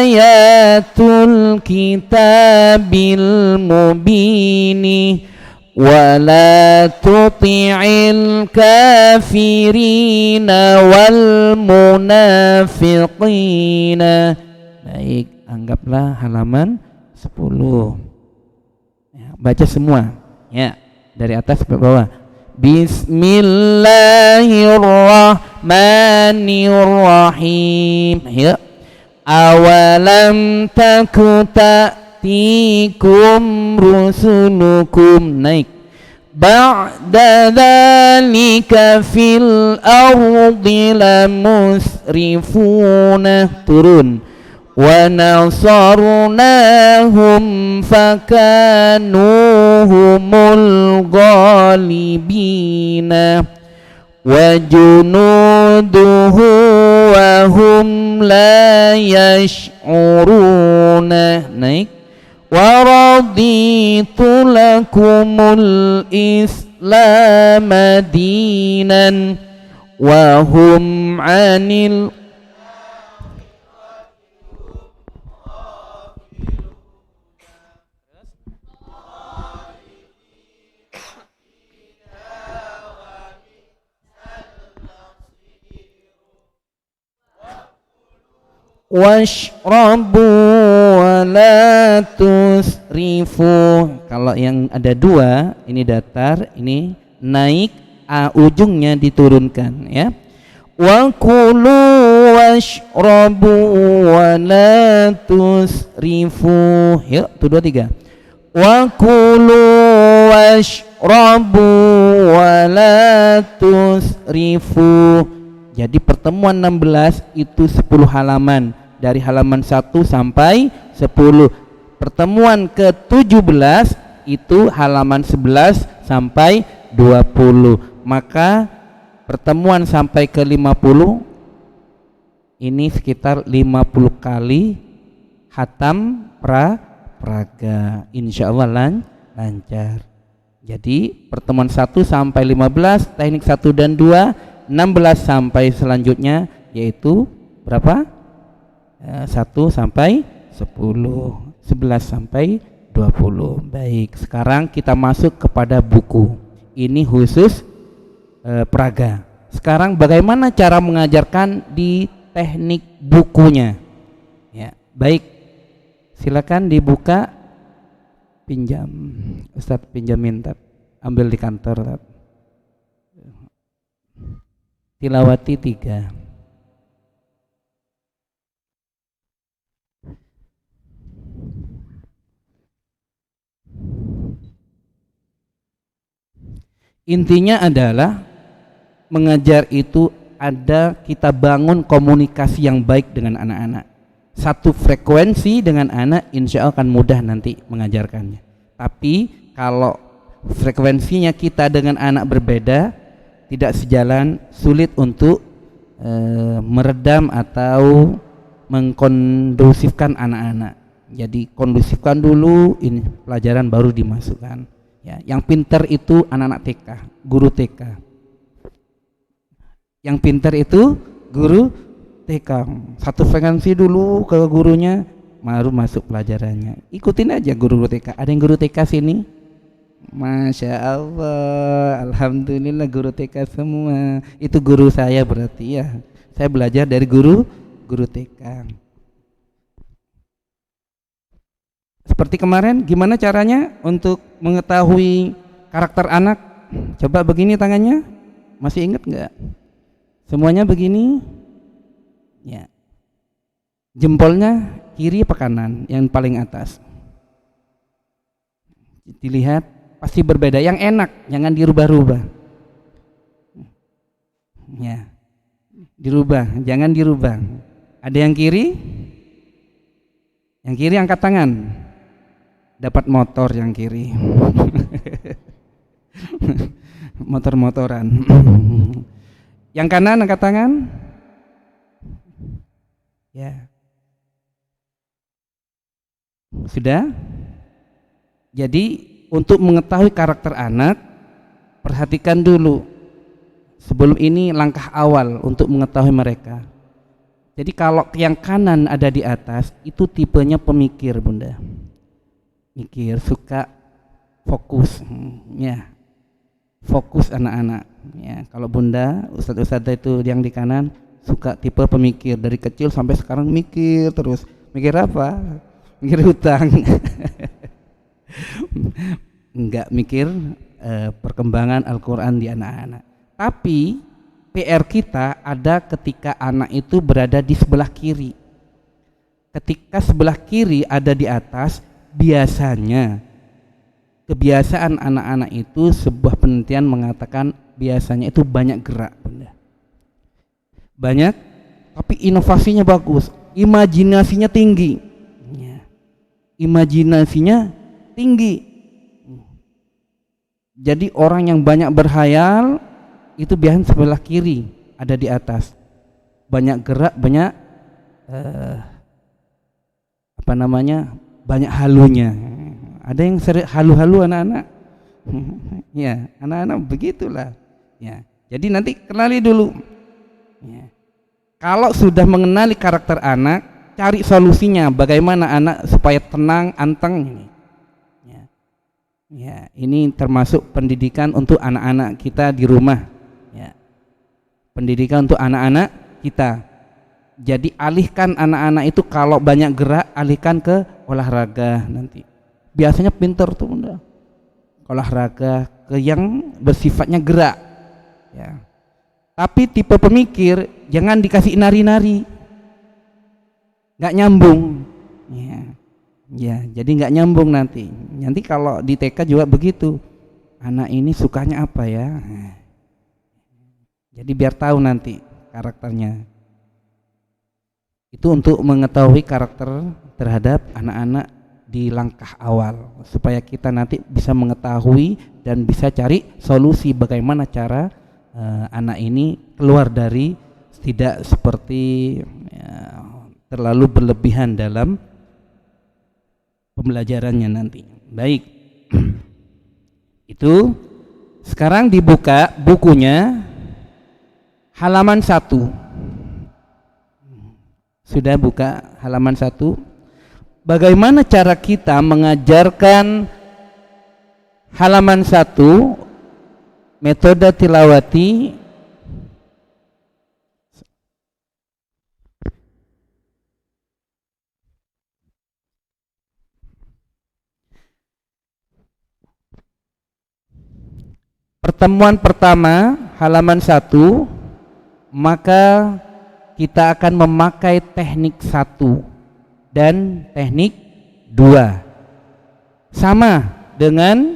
ayatul kitabil mubini wala tuti'il kafirina wal munafiqina. Baik, anggaplah halaman 10. Baca semua ya, dari atas ke bawah. Bismillahirrahmanirrahim. Ya. Awalam taku ta'tikum rusulukum. Naik. Ba'da dzalika fil ardi lamusrifuna. Turun. Wa nasarnahum fakanuhumul ghalibina wa junuduhu wa hum la yash'uruna. Naik. Wa raditu lakumul islam dinan wa hum 'anil washrabu wa la tusrifu. Kalau yang ada 2, ini datar, ini naik, ujungnya diturunkan ya. Wa kulu washrabu wa la tusrifu. Yuk, 1, 2, 3. Wa kulu washrabu wa la tusrifu. Jadi pertemuan 16 itu 10 halaman. Dari halaman 1 sampai 10. Pertemuan ke-17 itu halaman 11 sampai 20. Maka pertemuan sampai ke 50 ini sekitar 50 kali hatam praga. Insyaallah lancar. Jadi pertemuan 1 sampai 15 teknik 1 dan 2, 16 sampai selanjutnya yaitu berapa? 1 sampai 10, 11 sampai 20. Baik, sekarang kita masuk kepada buku. Ini khusus praga. Sekarang bagaimana cara mengajarkan di teknik bukunya? Ya, baik. Silakan dibuka, pinjam. Ustadz pinjamin, ambil di kantor. Tilawati 3. Intinya adalah mengajar itu ada kita bangun komunikasi yang baik dengan anak-anak. Satu frekuensi dengan anak, insya Allah akan mudah nanti mengajarkannya. Tapi kalau frekuensinya kita dengan anak berbeda, tidak sejalan, sulit untuk meredam atau mengkondusifkan anak-anak. Jadi kondusifkan dulu, ini pelajaran baru dimasukkan. Ya, yang pintar itu anak-anak TK, guru TK. Yang pintar itu guru TK. Satu frekuensi dulu ke gurunya, baru masuk pelajarannya. Ikutin aja guru TK. Ada yang guru TK sini? Masya Allah, alhamdulillah guru TK semua. Itu guru saya berarti ya. Saya belajar dari guru TK. Seperti kemarin, gimana caranya untuk mengetahui karakter anak? Coba begini tangannya, masih ingat nggak? Semuanya begini, ya. Jempolnya kiri apa kanan? Yang paling atas. Dilihat, pasti berbeda. Yang enak, jangan dirubah-rubah. Ya, dirubah, jangan dirubah. Ada yang kiri? Yang kiri angkat tangan. Dapat motor yang kiri. Motor-motoran. Yang kanan angkat tangan. Ya. Sudah? Jadi untuk mengetahui karakter anak, perhatikan dulu. Sebelum ini langkah awal untuk mengetahui mereka. Jadi kalau yang kanan ada di atas, itu tipenya pemikir, Bunda. Mikir, suka fokus, ya, fokus anak-anak. Ya, kalau Bunda, ustadz-ustadz itu yang di kanan suka tipe pemikir dari kecil sampai sekarang mikir terus. Mikir apa? Mikir hutang. Enggak mikir perkembangan Al-Quran di anak-anak. Tapi PR kita ada ketika anak itu berada di sebelah kiri. Ketika sebelah kiri ada di atas, biasanya kebiasaan anak-anak itu, sebuah penelitian mengatakan biasanya itu banyak gerak, Bunda. Banyak, tapi inovasinya bagus, imajinasinya tinggi. Ya. Imajinasinya tinggi. Jadi orang yang banyak berhayal itu biasanya sebelah kiri ada di atas. Banyak gerak, banyak banyak halunya. Ada yang sering halu-halu anak-anak. Ya, anak-anak begitulah. Ya. Jadi nanti kenali dulu. Ya. Kalau sudah mengenali karakter anak, cari solusinya bagaimana anak supaya tenang, anteng ini. Ya. Ya, ini termasuk pendidikan untuk anak-anak kita di rumah. Ya. Pendidikan untuk anak-anak kita. Jadi alihkan anak-anak itu kalau banyak gerak, alihkan ke olahraga nanti. Biasanya pinter tuh, Bunda. Olahraga ke yang bersifatnya gerak. Ya. Tapi tipe pemikir jangan dikasih nari-nari. Nggak nyambung. Ya. Ya, jadi nggak nyambung nanti. Nanti kalau di TK juga begitu. Anak ini sukanya apa ya? Nah. Jadi biar tahu nanti karakternya. Itu untuk mengetahui karakter terhadap anak-anak di langkah awal supaya kita nanti bisa mengetahui dan bisa cari solusi bagaimana cara anak ini keluar dari tidak seperti terlalu berlebihan dalam pembelajarannya nanti. Baik. Itu sekarang dibuka bukunya halaman 1. Sudah buka halaman 1. Bagaimana cara kita mengajarkan halaman 1 metode tilawati pertemuan pertama halaman 1, maka kita akan memakai teknik 1 dan teknik 2 sama dengan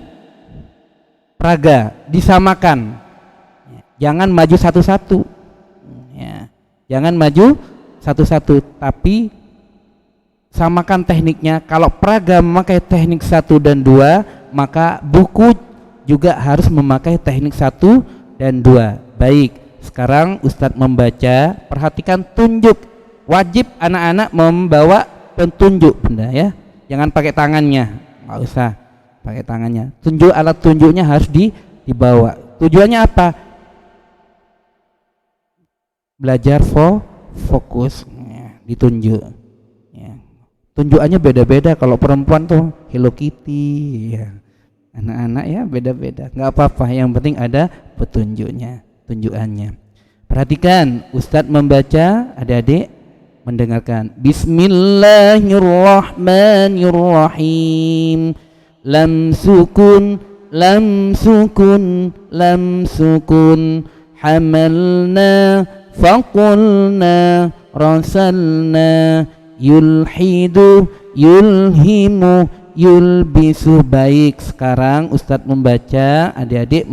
praga, disamakan, jangan maju satu-satu ya. Jangan maju satu-satu tapi samakan tekniknya. Kalau praga memakai teknik 1 dan 2, maka buku juga harus memakai teknik 1 dan 2. Baik, sekarang Ustadz membaca, perhatikan tunjuk, wajib anak-anak membawa pentunjuk benda ya, jangan pakai tangannya, nggak usah pakai tangannya. Tunjuk, alat tunjuknya harus dibawa. Tujuannya apa? Belajar fokus ya, ditunjuk ya. Tunjukannya beda-beda. Kalau perempuan tuh Hello Kitty ya, anak-anak ya beda-beda, nggak apa-apa, yang penting ada petunjuknya, tunjukannya. Perhatikan Ustadz membaca, adik-adik mendengarkan. Bismillahirrahmanirrahim. Lam sukun, lam sukun, lam sukun. Hamalna, faqulna, rasalna. Yulhidu, yulhimu, yulbisu. Baik, sekarang Ustadz membaca, adik-adik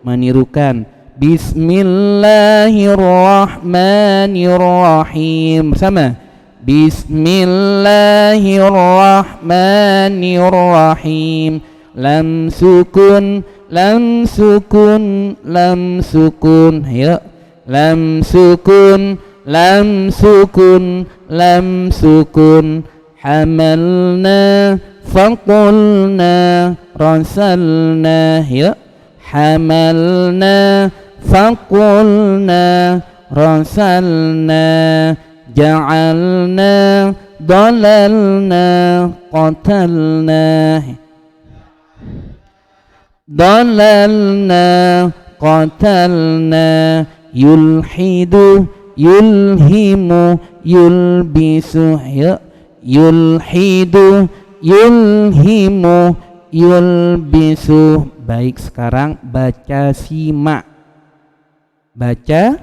menirukan. Bismillahirrahmanirrahim. Bersama. Bismillahirrahmanirrahim. Lam sukun, lam sukun, lam sukun. Ayo. Lam sukun, lam sukun, lam sukun. Hamalna, faqulna, rasalna. Ayo. Hamalna, faqulna, rasalna. Ja'alna, dalalna, qatalna. Dalalna, qatalna. Yulhidu, yulhimu, yulbisu. Yulhidu, yulhimu, yulbisu. Baik, sekarang baca simak. Baca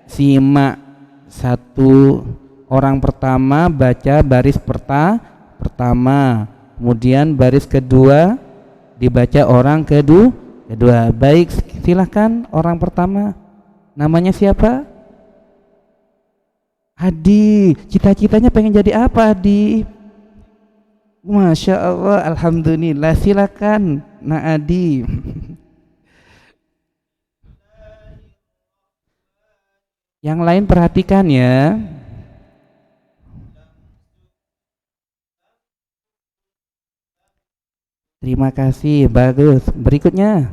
simak. Satu orang pertama baca baris pertama, kemudian baris kedua dibaca orang kedua. Baik, silahkan orang pertama. Namanya siapa? Adi. Cita-citanya pengen jadi apa, Adi? Masya Allah, alhamdulillah. Silakan, Nak Adi. Yang lain perhatikan ya. Terima kasih, bagus. Berikutnya.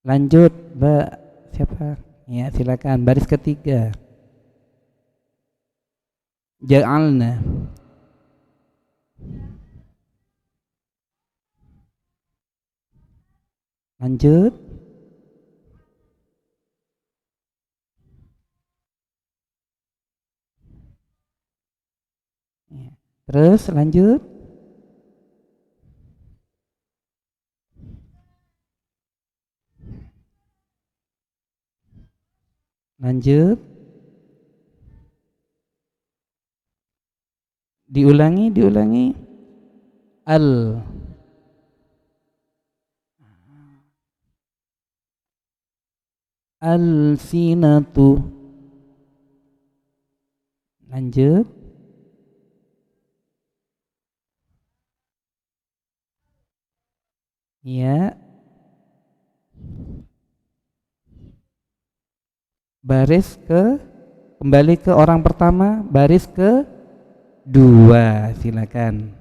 Lanjut, Mbak. Siapa? Ya, silakan. Baris ketiga. Ja'alna. Lanjut. Terus lanjut. Lanjut. Diulangi. Al-sinatu. Lanjut. Ya. Kembali ke orang pertama, baris ke dua, silakan.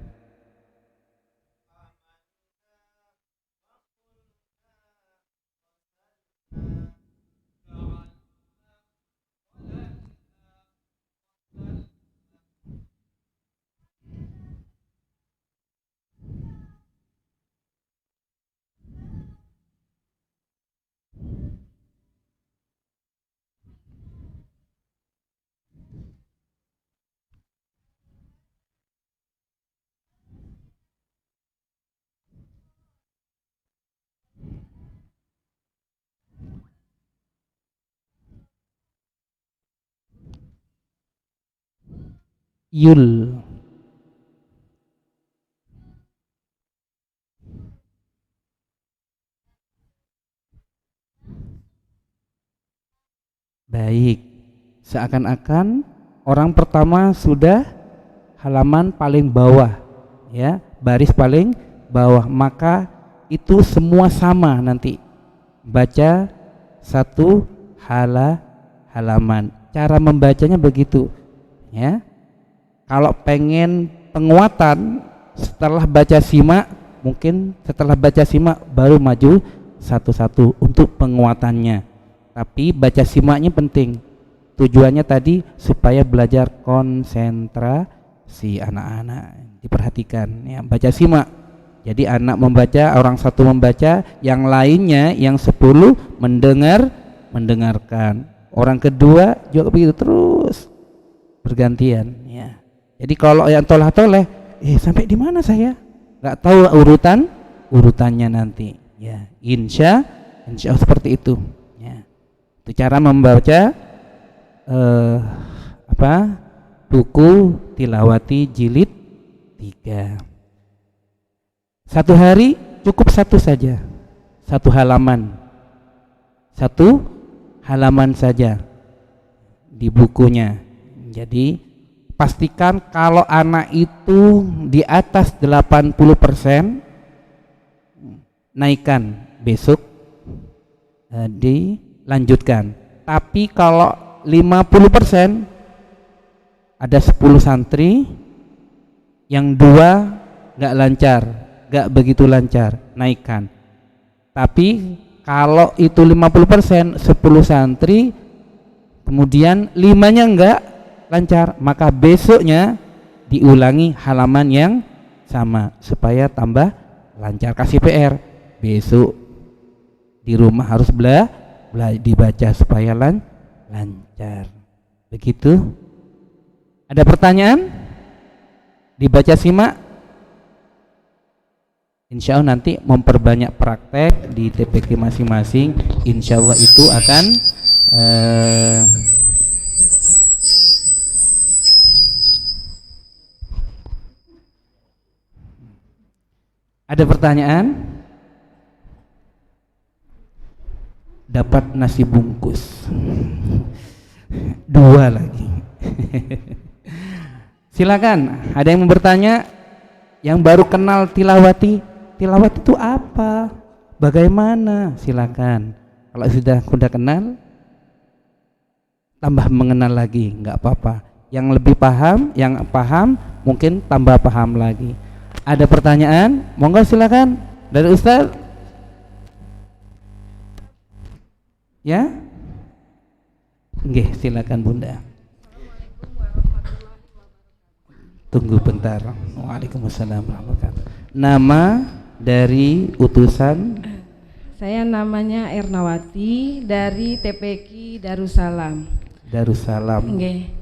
Yul. Baik. Seakan-akan orang pertama sudah halaman paling bawah, ya, baris paling bawah, maka itu semua sama nanti. Baca satu halaman. Cara membacanya begitu, ya. Kalau pengen penguatan setelah baca simak, mungkin setelah baca simak baru maju satu-satu untuk penguatannya. Tapi baca simaknya penting. Tujuannya tadi supaya belajar konsentrasi anak-anak. Diperhatikan ya, baca simak. Jadi anak membaca, orang satu membaca, yang lainnya yang 10 mendengarkan. Orang kedua juga begitu terus bergantian ya. Jadi kalau yang toleh-toleh, sampai di mana saya? Nggak tahu urutannya nanti. Ya, insya Allah seperti itu. Ya, itu cara membaca buku Tilawati jilid 3. Satu hari cukup satu saja, satu halaman saja di bukunya. Jadi pastikan kalau anak itu di atas 80%, naikkan besok, dilanjutkan. Tapi kalau 50%, ada 10 santri yang 2 nggak lancar, nggak begitu lancar, naikkan. Tapi kalau itu 50%, 10 santri kemudian 5-nya enggak lancar, maka besoknya diulangi halaman yang sama supaya tambah lancar. Kasih PR, besok di rumah harus dibaca supaya lancar. Begitu. Ada pertanyaan? Dibaca simak. Insya Allah nanti memperbanyak praktek di TPK masing-masing. Insya Allah itu akan ada pertanyaan? Dapat nasi bungkus 2 lagi. Silakan, ada yang mau bertanya? Yang baru kenal tilawati itu apa? Bagaimana? Silakan. Kalau sudah kenal, tambah mengenal lagi, nggak apa-apa. Yang lebih paham, yang paham mungkin tambah paham lagi. Ada pertanyaan? Monggo silakan dari Ustaz. Ya? Nggih, silakan Bunda. Tunggu bentar. Waalaikumsalam warahmatullahi wabarakatuh. Nama dari utusan? Saya namanya Ernawati dari TPQ Darussalam. Nggih.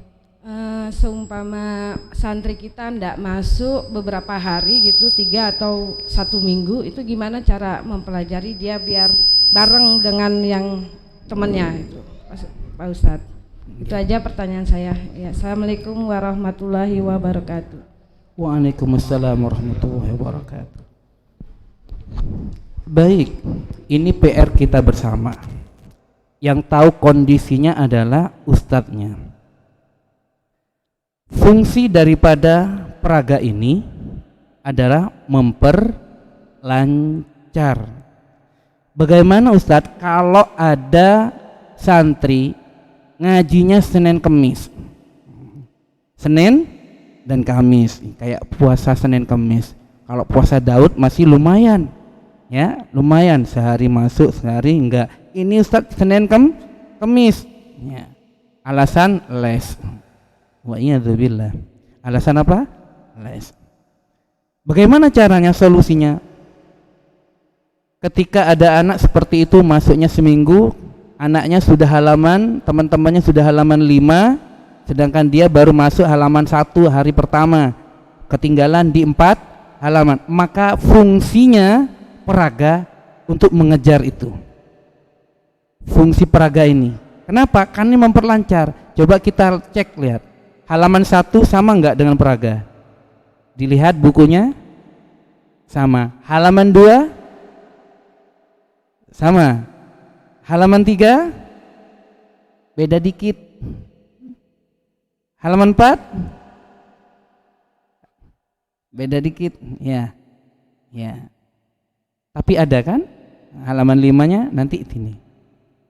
Seumpama santri kita ndak masuk beberapa hari gitu, 3 atau 1 minggu, itu gimana cara mempelajari dia biar bareng dengan yang temannya itu, Pak Ustadz? Itu aja pertanyaan saya. Ya, Assalamualaikum warahmatullahi wabarakatuh. Waalaikumsalam warahmatullahi wabarakatuh. Baik, ini PR kita bersama. Yang tahu kondisinya adalah ustadznya. Fungsi daripada peraga ini adalah memperlancar. Bagaimana Ustadz kalau ada santri ngajinya Senin Kemis, Senin dan Kamis, kayak puasa Senin Kemis. Kalau puasa Daud masih lumayan, ya lumayan, sehari masuk sehari enggak. Ini Ustadz Senin Kemis, ya. Alasan les. Wa iyadzubillah. Alasan apa? Les. Bagaimana caranya, solusinya? Ketika ada anak seperti itu masuknya seminggu, anaknya sudah halaman, teman-temannya sudah halaman 5, sedangkan dia baru masuk halaman 1 hari pertama, ketinggalan di 4 halaman, maka fungsinya peraga untuk mengejar itu. Fungsi peraga ini, kenapa? Kan ini memperlancar. Coba kita cek, lihat halaman 1 sama enggak dengan peraga? Dilihat bukunya, sama. Halaman 2 sama. Halaman 3 beda dikit. Halaman 4 beda dikit, ya. Ya. Tapi ada kan? Halaman 5-nya nanti ini.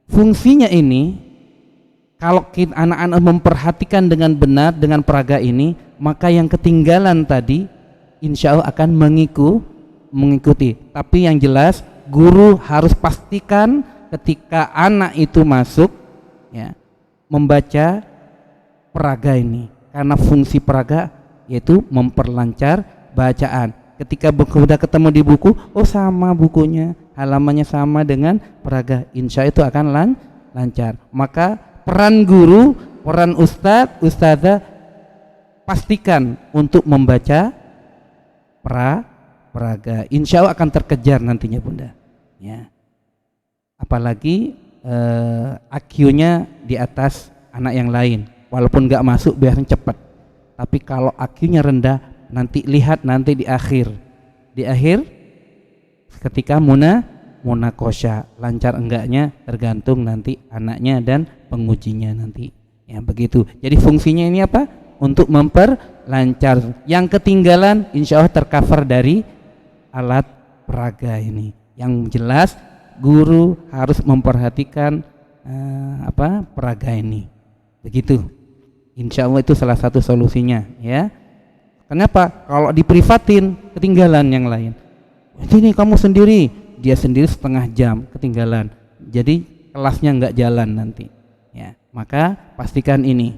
Fungsinya ini, kalau anak-anak memperhatikan dengan benar dengan peraga ini, maka yang ketinggalan tadi insya Allah akan mengikuti. Tapi yang jelas guru harus pastikan ketika anak itu masuk, ya, membaca peraga ini, karena fungsi peraga yaitu memperlancar bacaan. Ketika sudah ketemu di buku, oh sama bukunya, halamannya sama dengan peraga, insya itu akan lancar. Maka peran guru, peran ustadzah pastikan untuk membaca peraga, insya Allah akan terkejar nantinya Bunda, ya. Apalagi IQ-nya di atas anak yang lain, walaupun nggak masuk biasanya cepat, tapi kalau IQ-nya rendah, nanti lihat nanti di akhir ketika munakosha lancar enggaknya tergantung nanti anaknya dan pengujinya nanti, ya begitu. Jadi fungsinya ini apa? Untuk memperlancar. Yang ketinggalan insya Allah tercover dari alat peraga ini. Yang jelas guru harus memperhatikan peraga ini, begitu. Insya Allah itu salah satu solusinya, ya. Kenapa? Kalau diprivatin ketinggalan yang lain. Ini kamu sendiri, dia sendiri setengah jam ketinggalan. Jadi kelasnya nggak jalan nanti, ya. Maka pastikan ini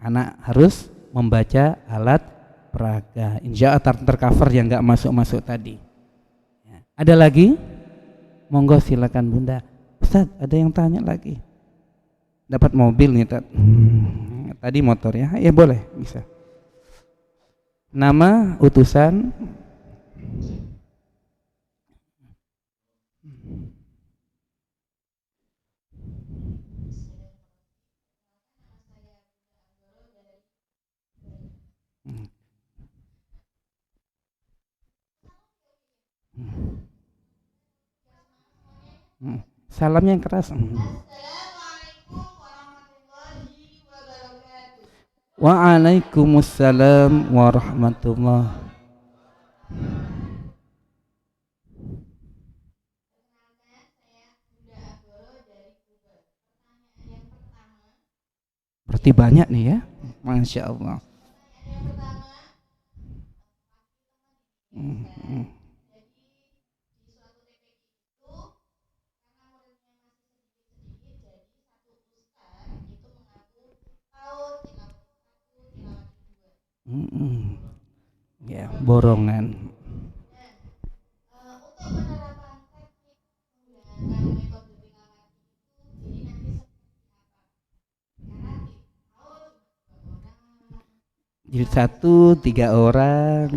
anak harus membaca alat peraga. Insya Allah tercover yang nggak masuk tadi. Ya. Ada lagi? Monggo silakan Bunda. Ustaz, ada yang tanya lagi. Dapat mobil nih, tadi motor ya? Ya boleh, bisa. Nama utusan. Salamnya yang keras. Assalamualaikum warahmatullahi wabarakatuh. Waalaikumsalam warahmatullahi. Perkenalkan, saya Bunda Anggoro dari Kuba. Pertanyaan yang pertama. Berarti banyak nih ya, Masya Allah. Pertanyaan yang pertama. Jadi di suatu TPQ itu, karena muridnya masih sedikit-sedikit, jadi satu ustaz itu mengaku tahu tilawah 1, tilawah 2. Ya, borongan. Dan untuk penerapan teknik menggunakan metode tilawah itu, jadi nanti seperti apa? Karena tahu cuma 2 orang, Jilid 1 3 orang,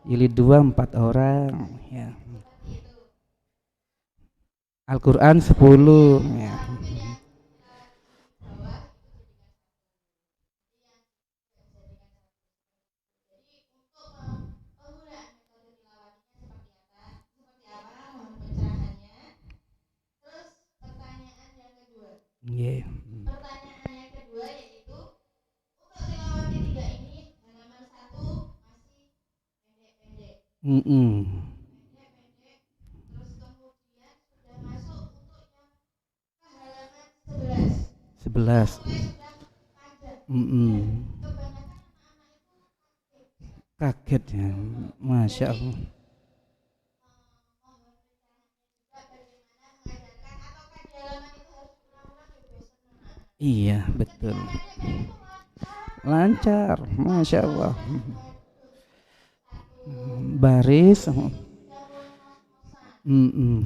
jilid 2 4 orang, ya. seperti itu. Al-Quran 10, ya. Mungkin yang tilawah di bawah itu jadikan 1. Jadi untuk penggunaan metode tilawahnya seperti apa? Mohon pencerahannya. Terus pertanyaan yang kedua. Yeah. Pertanyaan yang kedua yaitu untuk tilawah pendek-pendek, terus kemudian sudah masuk untuk yang ke halaman 11 11. mulai sudah panjang. Mm-mm. Kebanyakan anak-anak itu Kaget ya, masya Allah. mohon pencerahannya juga bagaimana mengajarkan ataukah di halaman itu harus ulang-ulang ya besok anak-anak. Iya betul, Pendek-pendek itu lancar, masya Allah. Baris. Mm-mm.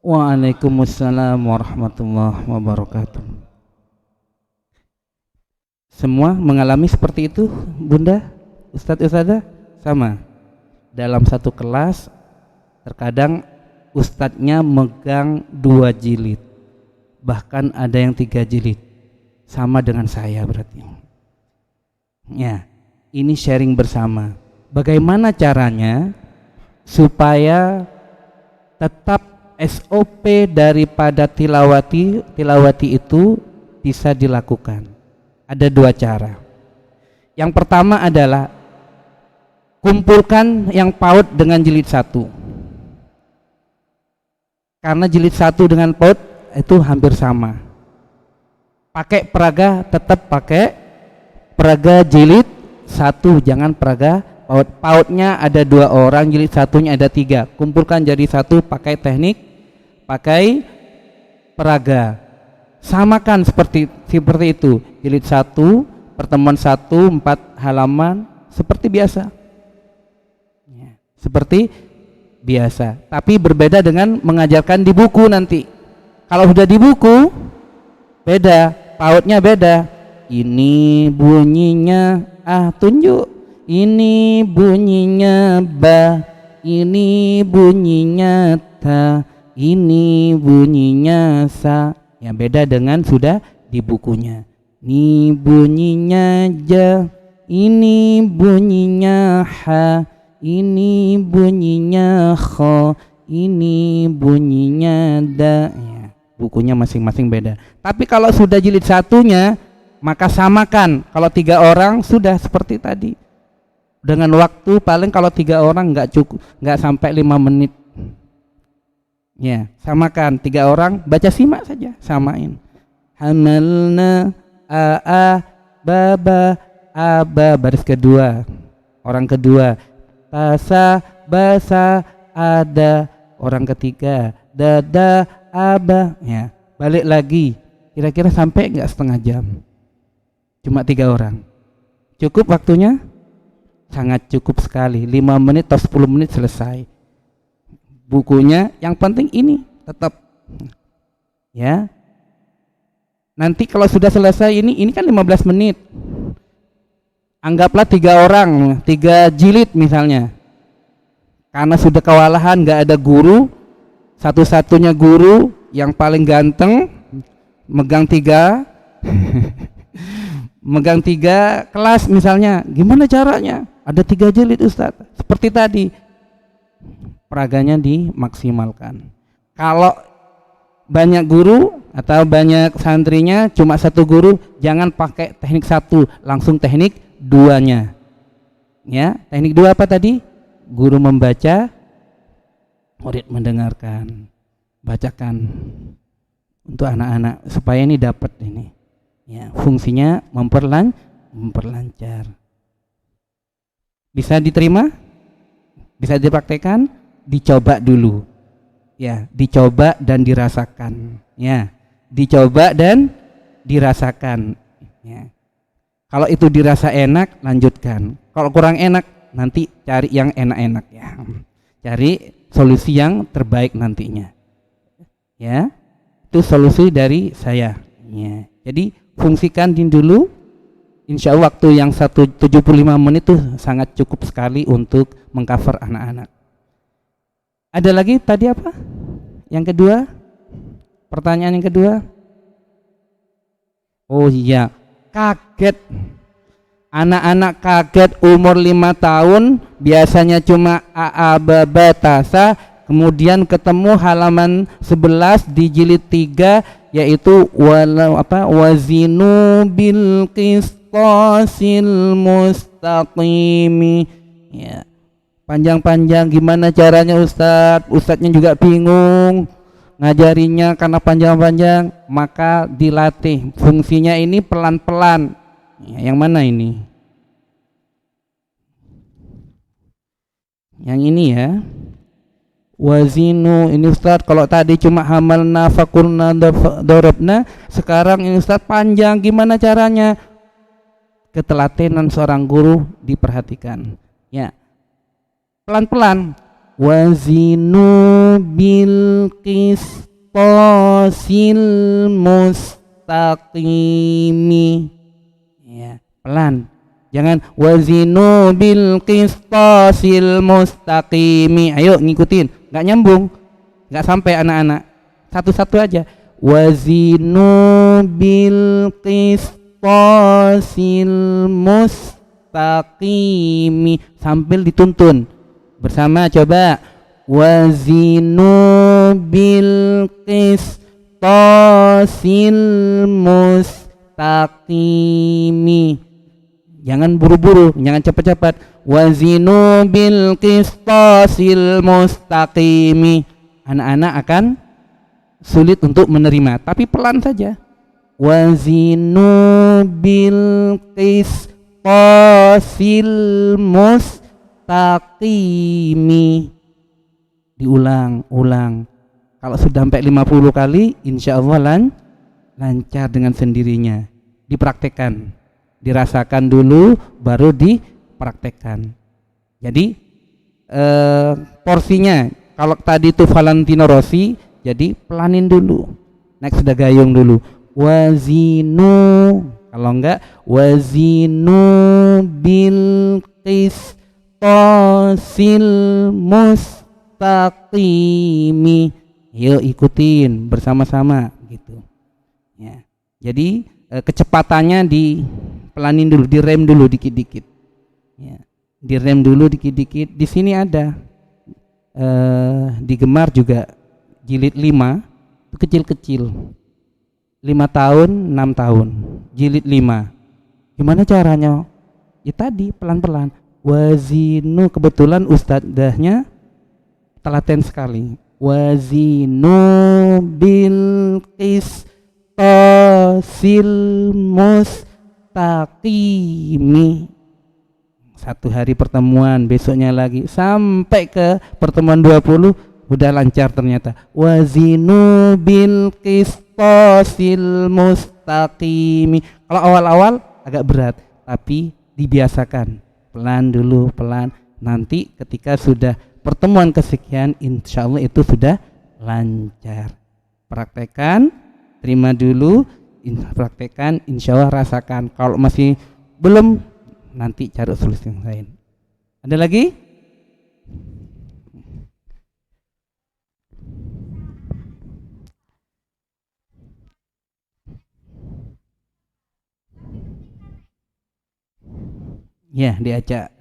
Waalaikumsalam warahmatullahi wabarakatuh. Semua mengalami seperti itu, Bunda, Ustadz Ustadzah? Sama. Dalam satu kelas, terkadang ustadznya megang 2 jilid, bahkan ada yang 3 jilid, sama dengan saya berarti. Ya, ini sharing bersama. Bagaimana caranya supaya tetap SOP daripada tilawati itu bisa dilakukan. Ada 2 cara. Yang pertama adalah kumpulkan yang PAUD dengan jilid 1. Karena jilid 1 dengan PAUD itu hampir sama. Pakai peraga, tetap pakai peraga jilid 1, jangan peraga PAUD. PAUDnya ada 2 orang, jilid 1-nya ada 3. Kumpulkan jadi 1 pakai teknik, pakai peraga. Samakan seperti itu. Jilid 1, pertemuan 1, 4 halaman seperti biasa. Ya, seperti biasa. Tapi berbeda dengan mengajarkan di buku nanti. Kalau sudah di buku beda, PAUDnya beda. Ini bunyinya tunjuk. Ini bunyinya ba, ini bunyinya ta, ini bunyinya sa. Ya beda dengan sudah di bukunya. Ini bunyinya ja, ini bunyinya ha, ini bunyinya kho, ini bunyinya da. Ya, bukunya masing-masing beda. Tapi kalau sudah jilid 1-nya, maka samakan. Kalau 3 orang sudah seperti tadi. Dengan waktu paling kalau 3 orang nggak cukup, nggak sampai 5 menit. Ya, samakan 3 orang, baca simak saja, samain. Hamalna baba aba, baris kedua, orang kedua. Tasa basa ada, orang ketiga. Dada aba, ya. Balik lagi. Kira-kira sampai nggak setengah jam? Cuma 3 orang. Cukup waktunya? Sangat cukup sekali, 5 menit atau 10 menit selesai. Bukunya yang penting ini tetap ya. Nanti kalau sudah selesai ini kan 15 menit. Anggaplah 3 orang, 3 jilid misalnya. Karena sudah kewalahan, nggak ada guru, satu-satunya guru yang paling ganteng megang 3 megang 3 kelas misalnya. Gimana caranya? Ada 3 jilid Ustadz. Seperti tadi, peraganya dimaksimalkan. Kalau banyak guru atau banyak santrinya, cuma 1 guru, jangan pakai teknik 1, langsung teknik 2-nya. Ya, teknik 2 apa tadi? Guru membaca, murid mendengarkan. Bacakan untuk anak-anak supaya ini dapat ini. Ya, fungsinya memperlancar. Bisa diterima? Bisa dipraktekkan? Dicoba dulu. Ya, dicoba dan dirasakan. Ya, dicoba dan dirasakan. Ya. Kalau itu dirasa enak, lanjutkan. Kalau kurang enak, nanti cari yang enak-enak ya. Cari solusi yang terbaik nantinya. Ya, itu solusi dari saya. Ya. Jadi fungsikan dulu. Insya Allah waktu yang 75 menit itu sangat cukup sekali untuk mengcover anak-anak. Ada lagi tadi apa? Yang kedua? Pertanyaan yang kedua? Oh iya, kaget. Anak-anak kaget umur 5 tahun, biasanya cuma a ba ba tasa, kemudian ketemu halaman 11 di jilid 3 yaitu wazinu bil qistasil mustaqimi. Ya. Panjang-panjang gimana caranya Ustadz? Ustadznya juga bingung ngajarinya karena panjang-panjang, maka dilatih. Fungsinya ini pelan-pelan. Ya, yang mana ini? Yang ini ya. Wazinu ini Ustadz, kalau tadi cuma hamalna fakulna dorobna, sekarang ini Ustadz panjang, gimana caranya? Ketelatenan seorang guru diperhatikan. Ya, pelan-pelan. Wazinu bil qistasil mustaqimi. Ya, pelan. Jangan wazinu bil qistasil mustaqimi. Ayo ngikutin, nggak nyambung, nggak sampai anak-anak. Satu-satu aja. Wazinu bil qistasil mustaqimi sambil dituntun bersama. Coba wazinu bil qistasil mustaqimi. Jangan buru-buru, jangan cepat-cepat. Wazinu bil qistasil mustaqimi. Anak-anak akan sulit untuk menerima, tapi pelan saja. Wazinu bil qistasil mustaqimi. Diulang-ulang. Kalau sudah sampai 50 kali, insya Allah lancar dengan sendirinya. Dipraktekkan. Dirasakan dulu baru dipraktekkan. Jadi porsinya kalau tadi itu Valentino Rossi, jadi pelanin dulu, naik sudah gayung dulu. Wazinu, kalau enggak wazinu bil qistasil mustaqimi. Yuk ikutin bersama-sama gitu ya. Jadi kecepatannya pelanin dulu, direm dulu dikit-dikit. Ya, direm dulu dikit-dikit. Di sini ada di Gemar juga jilid 5 itu kecil-kecil. 5 tahun, 6 tahun. Jilid 5. Gimana caranya? Ya tadi pelan-pelan. Wazinu, kebetulan ustadzahnya telaten sekali. Wazinu bil qistasil mustaqimi. 1 hari pertemuan, besoknya lagi sampai ke pertemuan 20 udah lancar ternyata. Wazinu bil qistasil mustaqimi. Kalau awal-awal agak berat, tapi dibiasakan. Pelan dulu, pelan. Nanti ketika sudah pertemuan kesekian, insya Allah itu sudah lancar. Praktekan, terima dulu, praktekan, insya Allah rasakan. Kalau masih belum, nanti cari solusi yang lain. Ada lagi? Ya, diajak.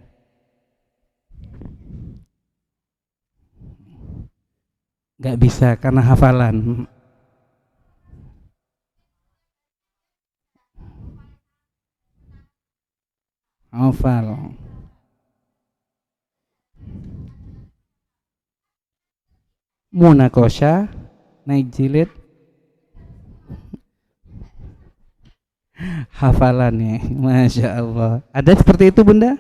Gak bisa karena hafalan. Hafal. Munakosha, naik jilid. Hafalannya, Masya Allah. Ada seperti itu Bunda?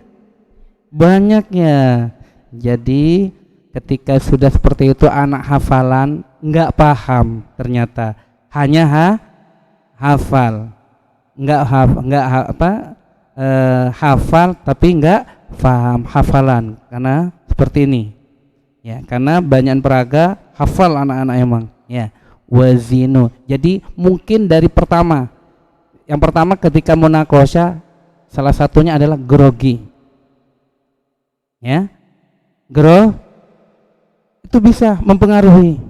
Banyaknya. Jadi ketika sudah seperti itu anak hafalan nggak paham ternyata, hanya hafal, hafal tapi nggak paham hafalan, karena seperti ini ya, karena banyak peraga hafal anak-anak emang ya. Wazinu, jadi mungkin dari yang pertama ketika munakosha salah satunya adalah grogi ya. Itu bisa mempengaruhi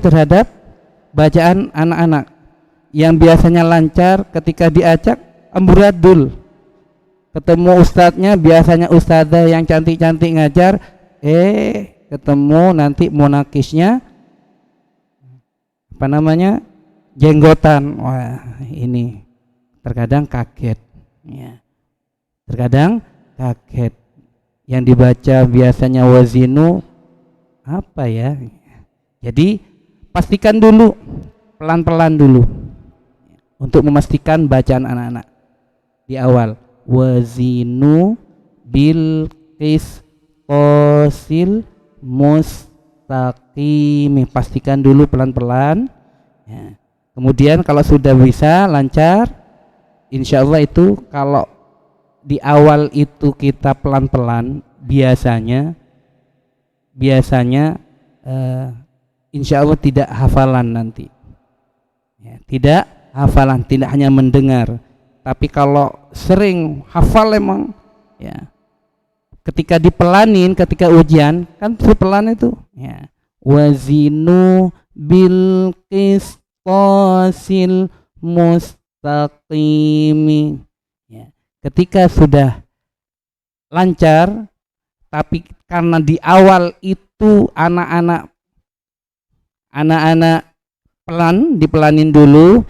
terhadap bacaan anak-anak yang biasanya lancar. Ketika diacak amburadul, ketemu ustadznya, biasanya ustadzah yang cantik-cantik ngajar, ketemu nanti monakisnya jenggotan. Wah, ini terkadang kaget ya. Terkadang kaget. Yang dibaca biasanya wazinu apa ya? Jadi pastikan dulu, pelan-pelan dulu untuk memastikan bacaan anak-anak di awal. Wazinu bil qisqasil mustaqim. Pastikan dulu pelan-pelan ya. Kemudian kalau sudah bisa lancar, insya Allah itu kalau di awal itu kita pelan-pelan, biasanya insya Allah tidak hafalan nanti ya, tidak hafalan, tidak hanya mendengar, tapi kalau sering hafal emang ya, ketika dipelanin, ketika ujian kan pelan itu ya. Wazinu bil qisqasil mustaqimi ya. Ketika sudah lancar, tapi karena di awal itu anak-anak pelan, dipelanin dulu,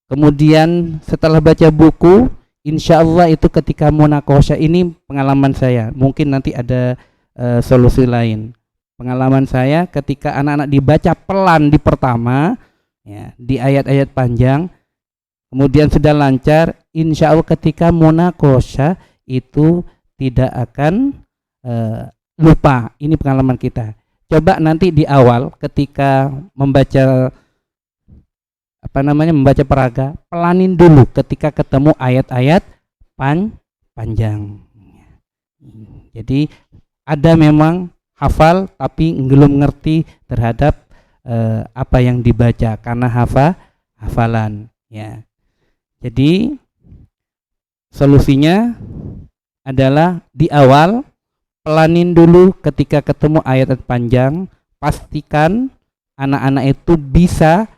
kemudian setelah baca buku, insya Allah itu ketika munakosha, ini pengalaman saya, mungkin nanti ada solusi lain. Pengalaman saya ketika anak-anak dibaca pelan di pertama ya, di ayat-ayat panjang, kemudian sudah lancar, insya Allah ketika munakosha itu tidak akan lupa. Ini pengalaman kita. Coba nanti di awal ketika membaca membaca peraga, pelanin dulu ketika ketemu ayat-ayat panjang. Jadi ada memang hafal tapi belum ngerti terhadap apa yang dibaca karena hafalan ya. Jadi solusinya adalah di awal pelanin dulu ketika ketemu ayat panjang, pastikan anak-anak itu bisa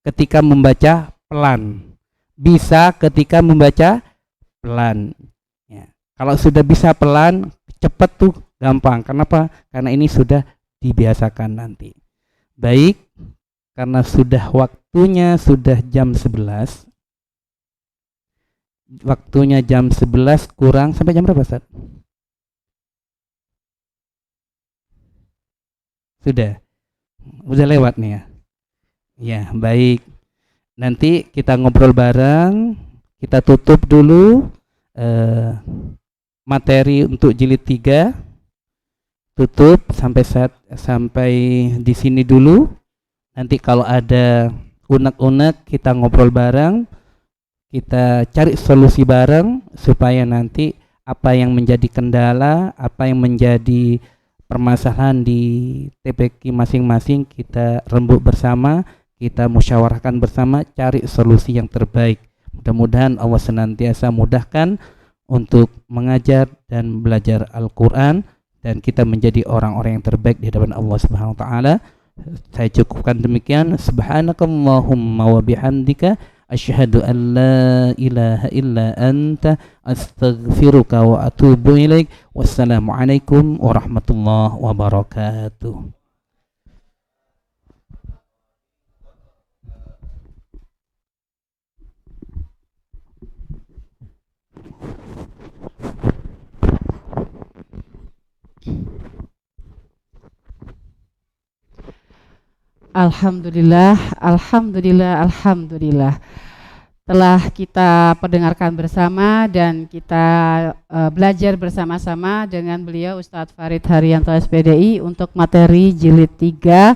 ketika membaca pelan, bisa ketika membaca pelan ya. Kalau sudah bisa pelan, cepat tuh gampang. Kenapa? Karena ini sudah dibiasakan nanti. Baik, karena sudah waktunya sudah jam 11. Waktunya jam 11 kurang sampai jam berapa, Ustaz? Sudah lewat nih ya. Ya, baik. Nanti kita ngobrol bareng, kita tutup dulu materi untuk jilid 3. Tutup sampai di sini dulu. Nanti kalau ada unek-unek kita ngobrol bareng, kita cari solusi bareng supaya nanti apa yang menjadi kendala, apa yang menjadi permasalahan di TPQ masing-masing kita rembuk bersama, kita musyawarahkan bersama, cari solusi yang terbaik. Mudah-mudahan Allah senantiasa mudahkan untuk mengajar dan belajar Al-Quran, dan kita menjadi orang-orang yang terbaik di hadapan Allah Subhanahu wa taala. Saya cukupkan demikian. Subhanakallahumma wa bihamdika asyhadu an la ilaha illa anta astaghfiruka wa atubu ilaik. Wassalamualaikum warahmatullahi wabarakatuh. Alhamdulillah, alhamdulillah, alhamdulillah. Telah kita perdengarkan bersama dan kita belajar bersama-sama dengan beliau Ustadz Farid Haryanto SPDI untuk materi jilid 3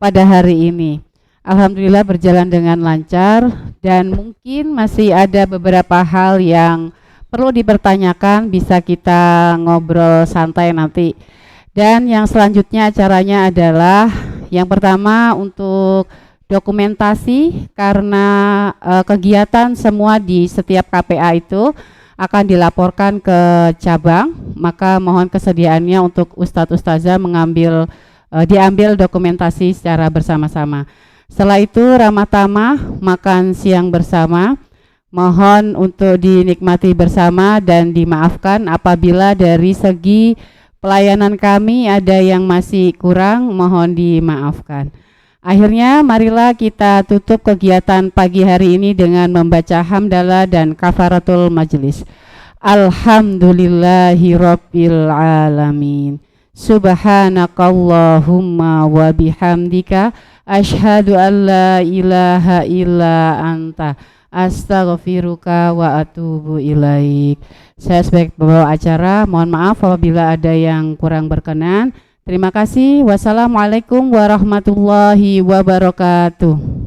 pada hari ini. Alhamdulillah berjalan dengan lancar dan mungkin masih ada beberapa hal yang perlu dipertanyakan, bisa kita ngobrol santai nanti. Dan yang selanjutnya acaranya adalah yang pertama untuk dokumentasi, karena kegiatan semua di setiap KPA itu akan dilaporkan ke cabang, maka mohon kesediaannya untuk Ustadz Ustazah diambil dokumentasi secara bersama-sama. Setelah itu ramah tamah makan siang bersama, mohon untuk dinikmati bersama dan dimaafkan apabila dari segi pelayanan kami ada yang masih kurang, mohon dimaafkan. Akhirnya marilah kita tutup kegiatan pagi hari ini dengan membaca hamdalah dan kafaratul majlis. Alhamdulillahi rabbil alamin. Subhanakallahumma wa bihamdika asyhadu an la ilaha illa anta astaghfiruka wa atubu ilaik. Saya sebagai pembawa acara mohon maaf apabila ada yang kurang berkenan. Terima kasih. Wassalamualaikum warahmatullahi wabarakatuh.